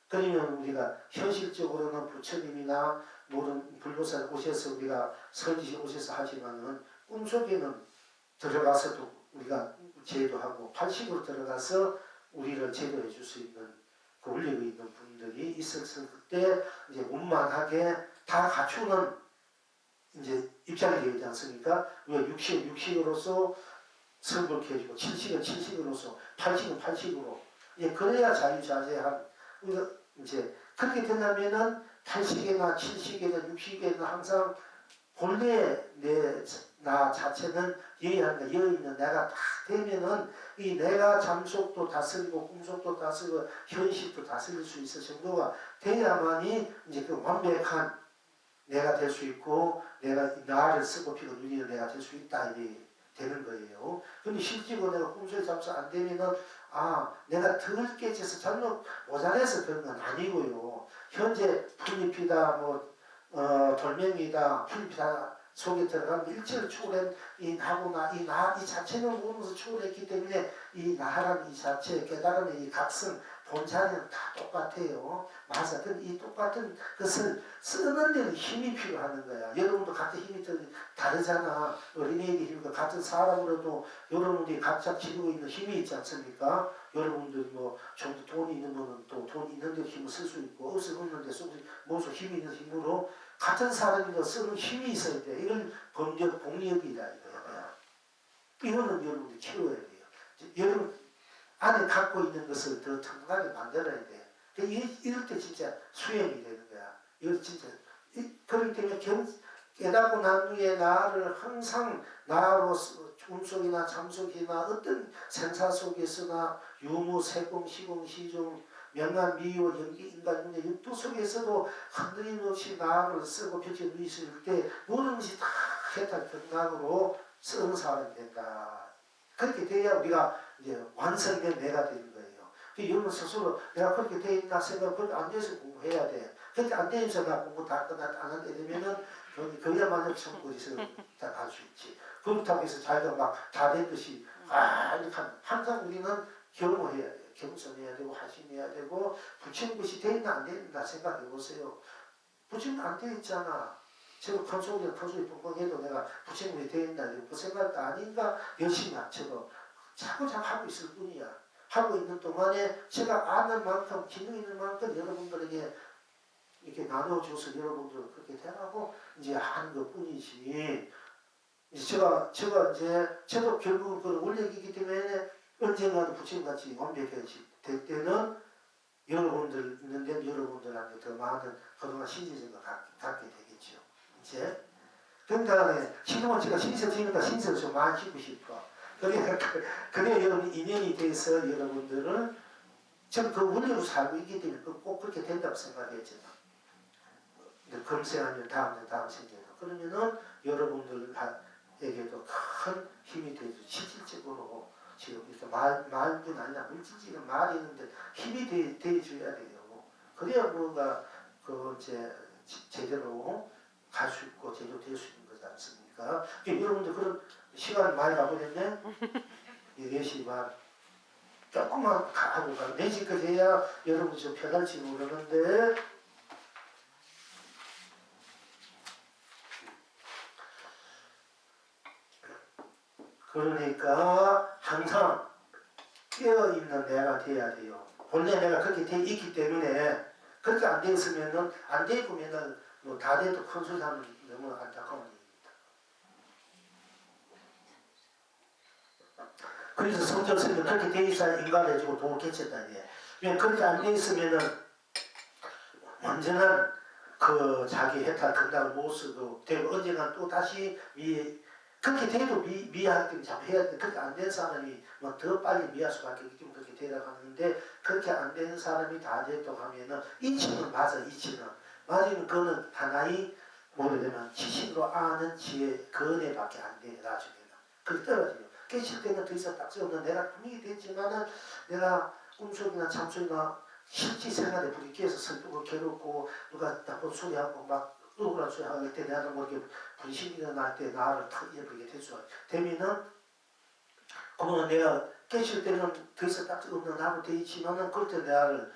그러면 우리가 현실적으로는 부처님이나 모든 불보살 오셔서 우리가 설지 오셔서 하지만은 꿈속에는 들어가서도 우리가 제도하고 팔식으로 들어가서 우리를 제도해 줄 수 있는 그 원리가 있는 분들이 있었을 때 이제 원만하게 다 갖추는 이제 입장이 되지 않습니까? 우리가 육식으로서 성불케 해주고 칠식은 칠식으로서 팔식은 팔식으로 이제 그래야 자유자재한 우리가 이제 그렇게 되려면은 팔식이나 칠식이나 육식에는 항상 본래 나 자체는 여의한다. 여의는 내가 다 되면은 이 내가 잠속도 다스리고 꿈속도 다스리고 현실도 다스릴 수 있을 정도가 돼야만이 이제 그 완벽한 내가 될 수 있고 내가 나를 쓰고 피고 누리는 내가 될 수 있다 이게 되는 거예요. 근데 실제로 내가 꿈속에 잠수 안 되면은 내가 덜 깨져서 잠을 모자라서 그런 건 아니고요. 현재 풀잎이다 돌멩이다 풀잎이다 속에 들어가면 일체를 초월한 이 나구나 이 자체는 모르면서 초월했기 때문에 이 나라는 이 자체 깨달음의 이 각성 본자리는 다 똑같아요. 맞아. 근데 이 똑같은 것을 쓰는 데는 힘이 필요하는 거야. 여러분도 각자 힘이 다르잖아. 어린애에게 힘과 같은 사람으로도 여러분들이 각자 지니고 있는 힘이 있지 않습니까? 여러분들 뭐 좀 더 돈이 있는 분은 또 돈 있는 데 힘을 쓸 수 있고 없는 데 모두 힘이 있는 힘으로 같은 사람이 쓰는 힘이 있어야 돼. 이건 법력, 공력이다 이거야. 이거는 여러분들이 키워야 돼요. 여러분 안에 갖고 있는 것을 더 튼튼하게 만들어야 돼. 이럴 때 진짜 수행이 되는 거야. 이거 진짜 그렇기 때문에 깨닫고 난 후에 나를 항상 나로서 꿈속이나 잠속이나 어떤 생사 속에서나 유무, 세공, 시공, 시종 명한, 미호, 연기, 인간, 문제, 육도 속에서도 흔들림 없이 나를 쓰고 펼쳐 누이실 때 모든 것이 다 해탈 경락으로 쓰는 사람이 된다. 그렇게 돼야 우리가 이제 완성된 내가 되는 거예요. 여러분 스스로 내가 그렇게 돼 있나 생각, 그렇게 안 돼서 공부해야 돼. 그렇게 안 되면서 나 공부 다 끝났다 안 한데 되면은 그야말로 천국에서 다 갈 수 있지. 그렇다고 해서 자기가 막 다 된 듯이 이렇게 항상 우리는 겸허해야 돼. 겸손해야 되고 하심해야 되고 부치는 것이 돼 있나 안 돼 있나 생각해 보세요. 부치는 안 돼 있잖아. 제가 큰 소리나 큰 소리 뻥뻥해도 내가 부치는 것이 돼 있나 그 생각도 아닌가 열심히 합쳐도 자꾸 하고 있을 뿐이야. 하고 있는 동안에 제가 아는 만큼 기능 있는 만큼 여러분들에게 이렇게 나눠줘서 여러분들 그렇게 되라고 이제 하는 것 뿐이지. 제가 이제 저도 결국은 그런 원력이기 때문에 언젠가는 부처님같이 완벽해질 때는 여러분들 있는데 여러분들한테 더 많은 그동안 신세적을 갖게 되겠죠. 이제 그러니까 지금은 제가 신세지니까 신세를 좀 많이 지고 싶어. 그래 여러분 인연이 돼서 여러분들은 저는 그 원리로 살고 있기 때문에 꼭 그렇게 된다고 생각했잖아. 금세하면 다음 생에도 그러면은 여러분들에게도 큰 힘이 되죠. 실질적으로 지금 이렇게 말뿐 아니라 물질적인 말이 있는데 힘이 돼줘야 돼요. 그래야 뭔가 그 이제 제대로 갈 수 있고 제대로 될 수 있는 거지 않습니까? 여러분들 그런 시간 많이 가보겠네. 4시만 조금만 하고 가. 4시까지 해야 여러분이 좀 편할지 모르는데 그러니까 항상 깨어있는 내가 돼야 돼요. 본래 내가 그렇게 돼 있기 때문에 그렇게 안 돼 있으면은 안 돼 있으면은 뭐 다 돼도 큰 소리 하면 너무 안타까운 일입니다. 그래서 성경서는 그렇게 돼 있어야 인간을 해주고 도를 깨쳤다 이게. 그렇게 안 돼 있으면은 완전한 그 자기 해탈 건강을 못 쓰고 되고 언젠가 또 다시 그렇게 돼도 미화하기 때문에 자꾸 해야 돼. 그렇게 안 된 사람이 뭐 더 빨리 미할 수밖에 없기 때문에 그렇게 되어가는데 그렇게 안 된 사람이 다 됐다고 하면은 이치는 맞아. 이치는 맞으면 그거는 하나의 뭐라 되면 지식으로 아는 지혜 그 은혜밖에 안 돼. 나중에는 그게 떨어져요. 깨칠 때는 더 이상 딱지 없는 내가 분위기 됐지만은 내가 꿈속이나 잠속이나 실제 생활에 부딪혀서 슬프고 괴롭고 누가 나쁜 소리하고 막 억울한 소리 할 때 내가 뭐 이렇게 분심이 일어날 때 나를 탁 잃어버리게 됐어. 되면은 그러면 내가 깨칠 때는 더 이상 딱지 없는 나로 돼 있지만은 그럴 때 나를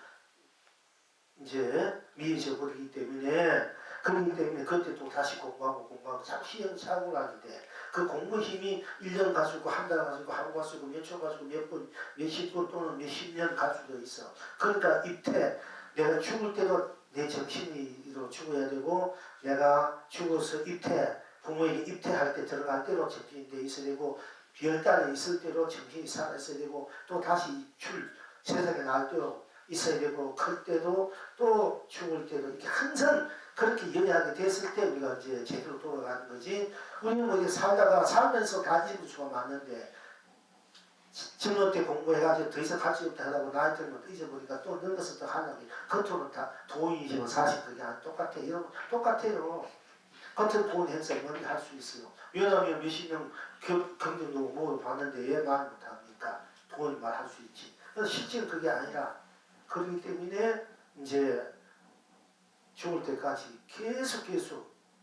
이제 미해져 버리기 때문에 그렇기 때문에 그때 또 다시 공부하고 자꾸 시행착오를 하는데 그 공부 힘이 1년 가지고 한 달 가지고 하루 가지고 몇 초 가지고 몇 분 몇십 분 또는 몇십 년 가지고 있어. 그러니까 입퇴 내가 죽을 때도 내 정신으로 죽어야 되고 내가 죽어서 입퇴 부모에게 입퇴할 때 들어갈 때로 정신이 돼 있어야 되고 별달에 있을 때로 정신이 살아 있어야 되고 또 다시 세상에 나올 때로 있어야 되고 클 때도 또 죽을 때도 이렇게 항상 그렇게 연약하게 됐을 때 우리가 이제 제대로 돌아가는 거지. 우리는 뭐 이렇게 살면서 가지고 수가 많은데 젊을 때 공부해가지고 더 이상 가치 없다 하다고 나이 들면 또 잊어버리니까 또 늙어서 또 하려고 겉으로는 다 돈이지만 사실 그게 안 똑같아. 이런 똑같아요. 겉은 돈 행사 뭔지 할 수 있어요. 왜냐하면 몇십 명 경쟁도 모두 봤는데 왜 말 못합니까? 돈이 말할 수 있지. 그래서 실제는 그게 아니라 그렇기 때문에 이제 죽을 때까지 계속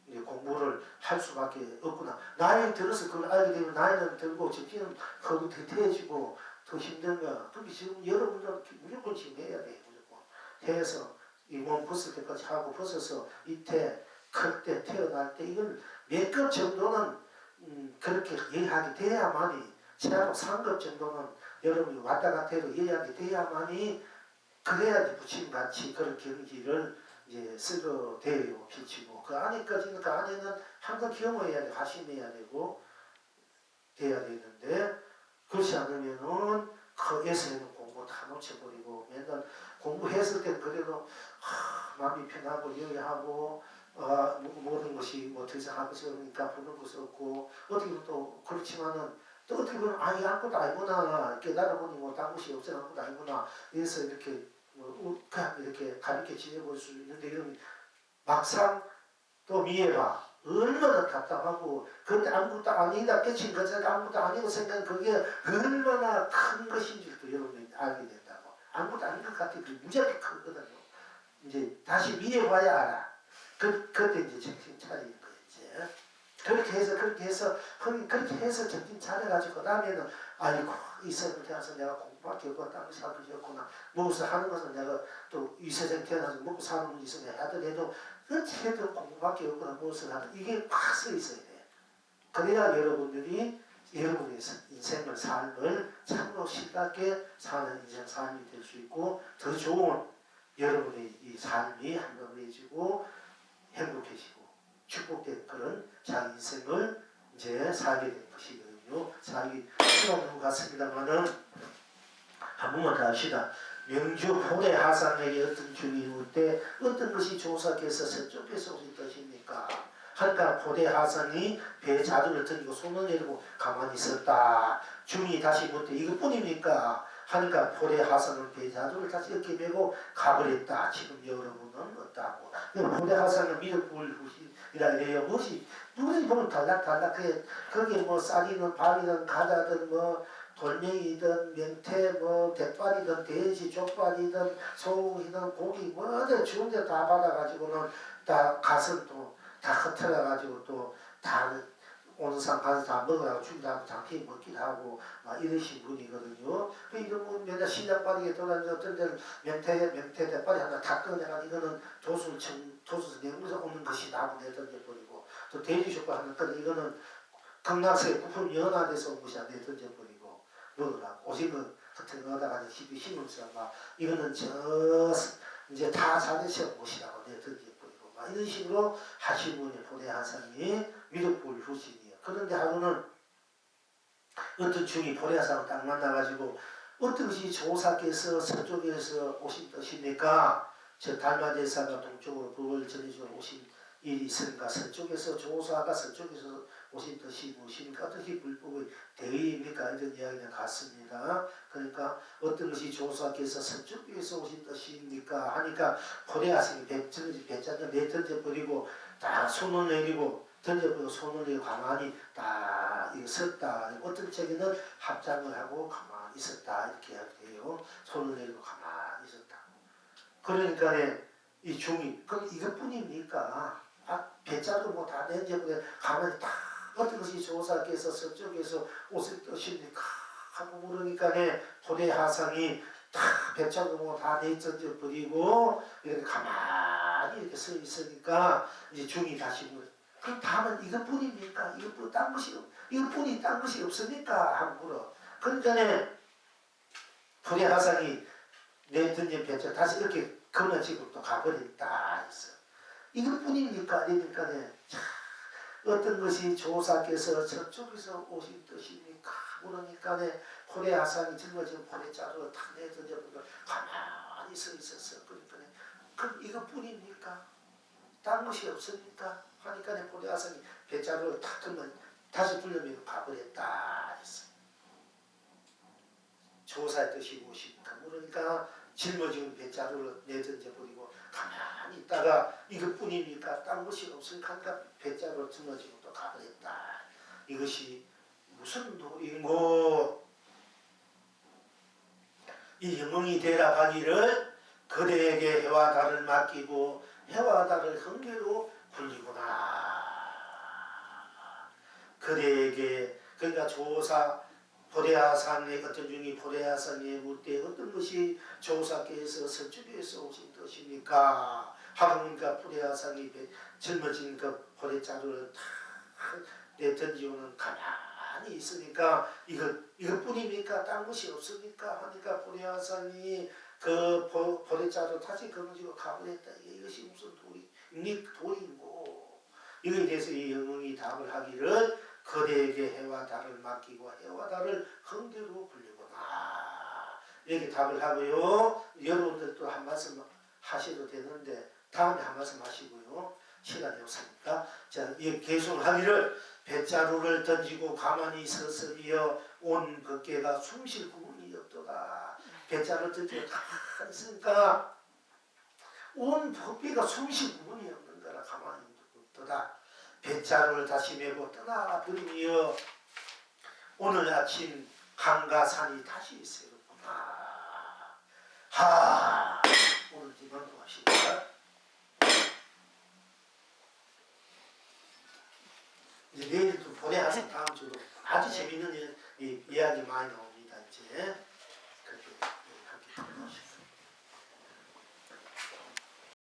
이제 공부를 할 수밖에 없구나. 나이 들어서 그걸 알게 되면 나이는 들고 정신은 거기 대퇴해지고 더 힘든 거야. 그게 지금 여러분들 무조건 지금 해야 돼. 무조건 해서 이 몸 벗을 때까지 하고 벗어서 이때 클 때 태어날 때 이걸 몇 급 정도는 그렇게 이해하게 돼야만이 최하로 3급 정도는 여러분이 왔다 갔다 해도 이해하게 돼야만이 그래야지 부침같이 그런 경지를 이제 쓰고 돼요. 비치고 그 안에까지는 그 안에는 항상 경험해야 돼. 화심해야 되고 돼야 되는데 그렇지 않으면은 그 에서는 공부 다 놓쳐버리고 맨날 공부했을 때 그래도 마음이 편하고 여유하고 모든 것이 뭐 더 이상 할 것이 없으니까 부는 것이 없고 어떻게 보면 또 그렇지만은 또 어떻게 보면 아무것도 아니구나 깨달아보니 뭐 딴 것이 없어 아무것도 아니구나 그래서 이렇게 그냥 이렇게 가볍게 지내볼 수 있는데 이런 막상 또 미해봐 얼마나 답답하고 그런데 아무것도 아니다 깨친 것은 아무것도 아니고 생각하는 그게 얼마나 큰 것인지도 여러분이 알게 된다고. 아무것도 아닌 것 같아. 그게 무지하게 크거든요. 이제 다시 미해봐야 알아. 그때 이제 정신 차리는 거예요. 이제 그렇게 해서 정신 차려가지고 그다음에는 아이고 이 세상에 태어나서 내가 공부밖에 없고 딴 것이 할 것이 없구나. 무엇을 하는 것은 내가 또 이 세상에 태어나서 먹고 사는 문제 있으면 하더라도 어찌해도 공부밖에 없구나. 무엇을 하는 이게 팍 써 있어야 돼. 그래야 여러분들이 여러분의 인생을 삶을 참으로 신나게 사는 인생 삶이 될 수 있고 더 좋은 여러분의 이 삶이 한가해지고 행복해지고 축복된 그런 자기 인생을 이제 살게 된 것이거든요. 살기 시간은 것 같습니다만은 한 번만 더 합시다. 명주 포대 하산에게 어떤 중이 올 때 어떤 것이 조사께서 서쪽에서 오신 뜻입니까? 하니까 포대 하산이 배에 자두를 던지고 손을 내리고 가만히 있었다. 중이 다시 묻되 이것뿐입니까? 하니까 포대 하산은 배에 자두를 다시 이렇게 메고 가버렸다. 지금 여러분은 어떠하고? 포대 하산은 미륵불 후신이라 이래요. 무엇이 보면 달락달락해. 거기에 뭐 쌀이든 밥이든 과자든 뭐 돌멩이든 명태 뭐 대빨이든 돼지 족발이든 소고기든 고기 뭐든 좋은 데 다 받아가지고는 다 가서 또 다 흩어가가지고 또 다 오는 사람 가서 다 먹으라고 준다고 당연히 먹기도 하고 막 이러신 분이거든요. 그 이런 분 맨날 신장빠르게 돌아다니는 어떤 데는 명태 대빨이 하나 다 꺼내가 이거는 조수에서 내물에서 오는 것이 나고 내던져버리고 또 돼지 족발 하나 꺼내 이거는 강남세 부품 연안에서 온 것이 안 내던져버리고 먹으라고 오징어 같은 거 얻어가지고 힘을 막 이거는 이제 다 자네시험 못이라고 내던져버리고 막 이런 식으로 하신 분이 포대 하산이 미륵불 후신이에요. 그런데 하루는 어떤 중이 포대 하산을 딱 만나가지고 어떤 것이 조사께서 서쪽에서 오신 뜻입니까? 저 달마제사가 동쪽으로 불을 전해주러 오신 일이 있으니까 서쪽에서 조사가 서쪽에서 오신 뜻이 무엇입니까? 어떻게 불법의 대의입니까? 이런 이야기가 같습니다. 그러니까 어떤 것이 조사께서 서쪽에서 오신 뜻입니까? 하니까 포대 하산이 배짱을 내던져버리고 다 손을 내리고 던져보고 손을 이렇게 가만히 딱 이렇게 섰다. 어떤 책에는 합장을 하고 가만히 있었다 이렇게 해요. 손을 내리고 가만히 있었다. 그러니까 이 중이 그럼 이것뿐입니까? 배짜도 뭐 다 던져보고 가만히 딱 어떤 것이 조사께서 서쪽에서 옷을 떠십니까? 하고 물으니까 고대 하상이 다 배짜도 뭐 다 내던져 버리고 이렇게 가만히 이렇게 서 있으니까 이제 중이 다시 물어. 그럼 다음은 이것뿐입니까? 이것뿐 딴 것이 이것뿐이 딴 것이 없습니까? 하고 물어. 그러니까 고대 하상이 내던진 배짜 다시 이렇게 건너지고 또 가버렸다 했어. 이것뿐입니까? 이러니까 어떤 것이 조사께서 저쪽에서 오신 뜻입니까? 그러니까 고래 하상이 짊어진 고래자루 탁 내던져보고 가만히 서 있었어. 그러니까 그럼 이것뿐입니까? 딴 것이 없습니까? 하니까 고래 하상이 배자루를 탁 들면 다시 불러밀고 가버렸다 했어. 조사의 뜻이 무엇입니까? 그러니까 짊어진 배자루를 내던져버리고 가만히 있다가 이것뿐입니까? 딴 것이 없으니까 배자루를 짊어지고 또 가버렸다. 이것이 무슨 도리고 이 영웅이 되라 하기를 그대에게 해와 달을 맡기고 해와 달을 흥계로 굴리구나. 그대에게 그러니까 조사 보레아산의 어떤 중이 보레아산에 물 때 어떤 것이 조사께서 서쪽에서 오신 뜻입니까? 하니까 보레아산이 젊어진 그 보레자루를 탁 내던지고는 가만히 있으니까 이것뿐입니까? 딴 것이 없습니까? 하니까 보레아산이 그 보레자루 다시 거머쥐고 가버렸다. 이것이 무슨 도리인고 이거에 대해서 이 영웅이 답을 하기를 그대에게 해와 달을 맡기고 해와 달을 흥대로 굴리구나. 이렇게 답을 하고요. 여러분들도 한 말씀 하셔도 되는데 다음에 한 말씀 하시고요. 시간이 없으니까 자, 이 계속하기를 뱃자루를 던지고 가만히 서서리어 온 법계가 숨쉴 구멍이 없도다. 뱃자루를 던지고 가만히 있으니까 온 법계가 숨쉴 구멍이 없는 거라 가만히 없도다. 뱃자루를 다시 메고 떠나버리며 오늘 아침 강과 산이 다시 새롭구나. 오늘 이만 고맙습니다. 이제 내일 또 보내서 다음 주로 아주 재밌는 이야기 많이 나옵니다. 이제.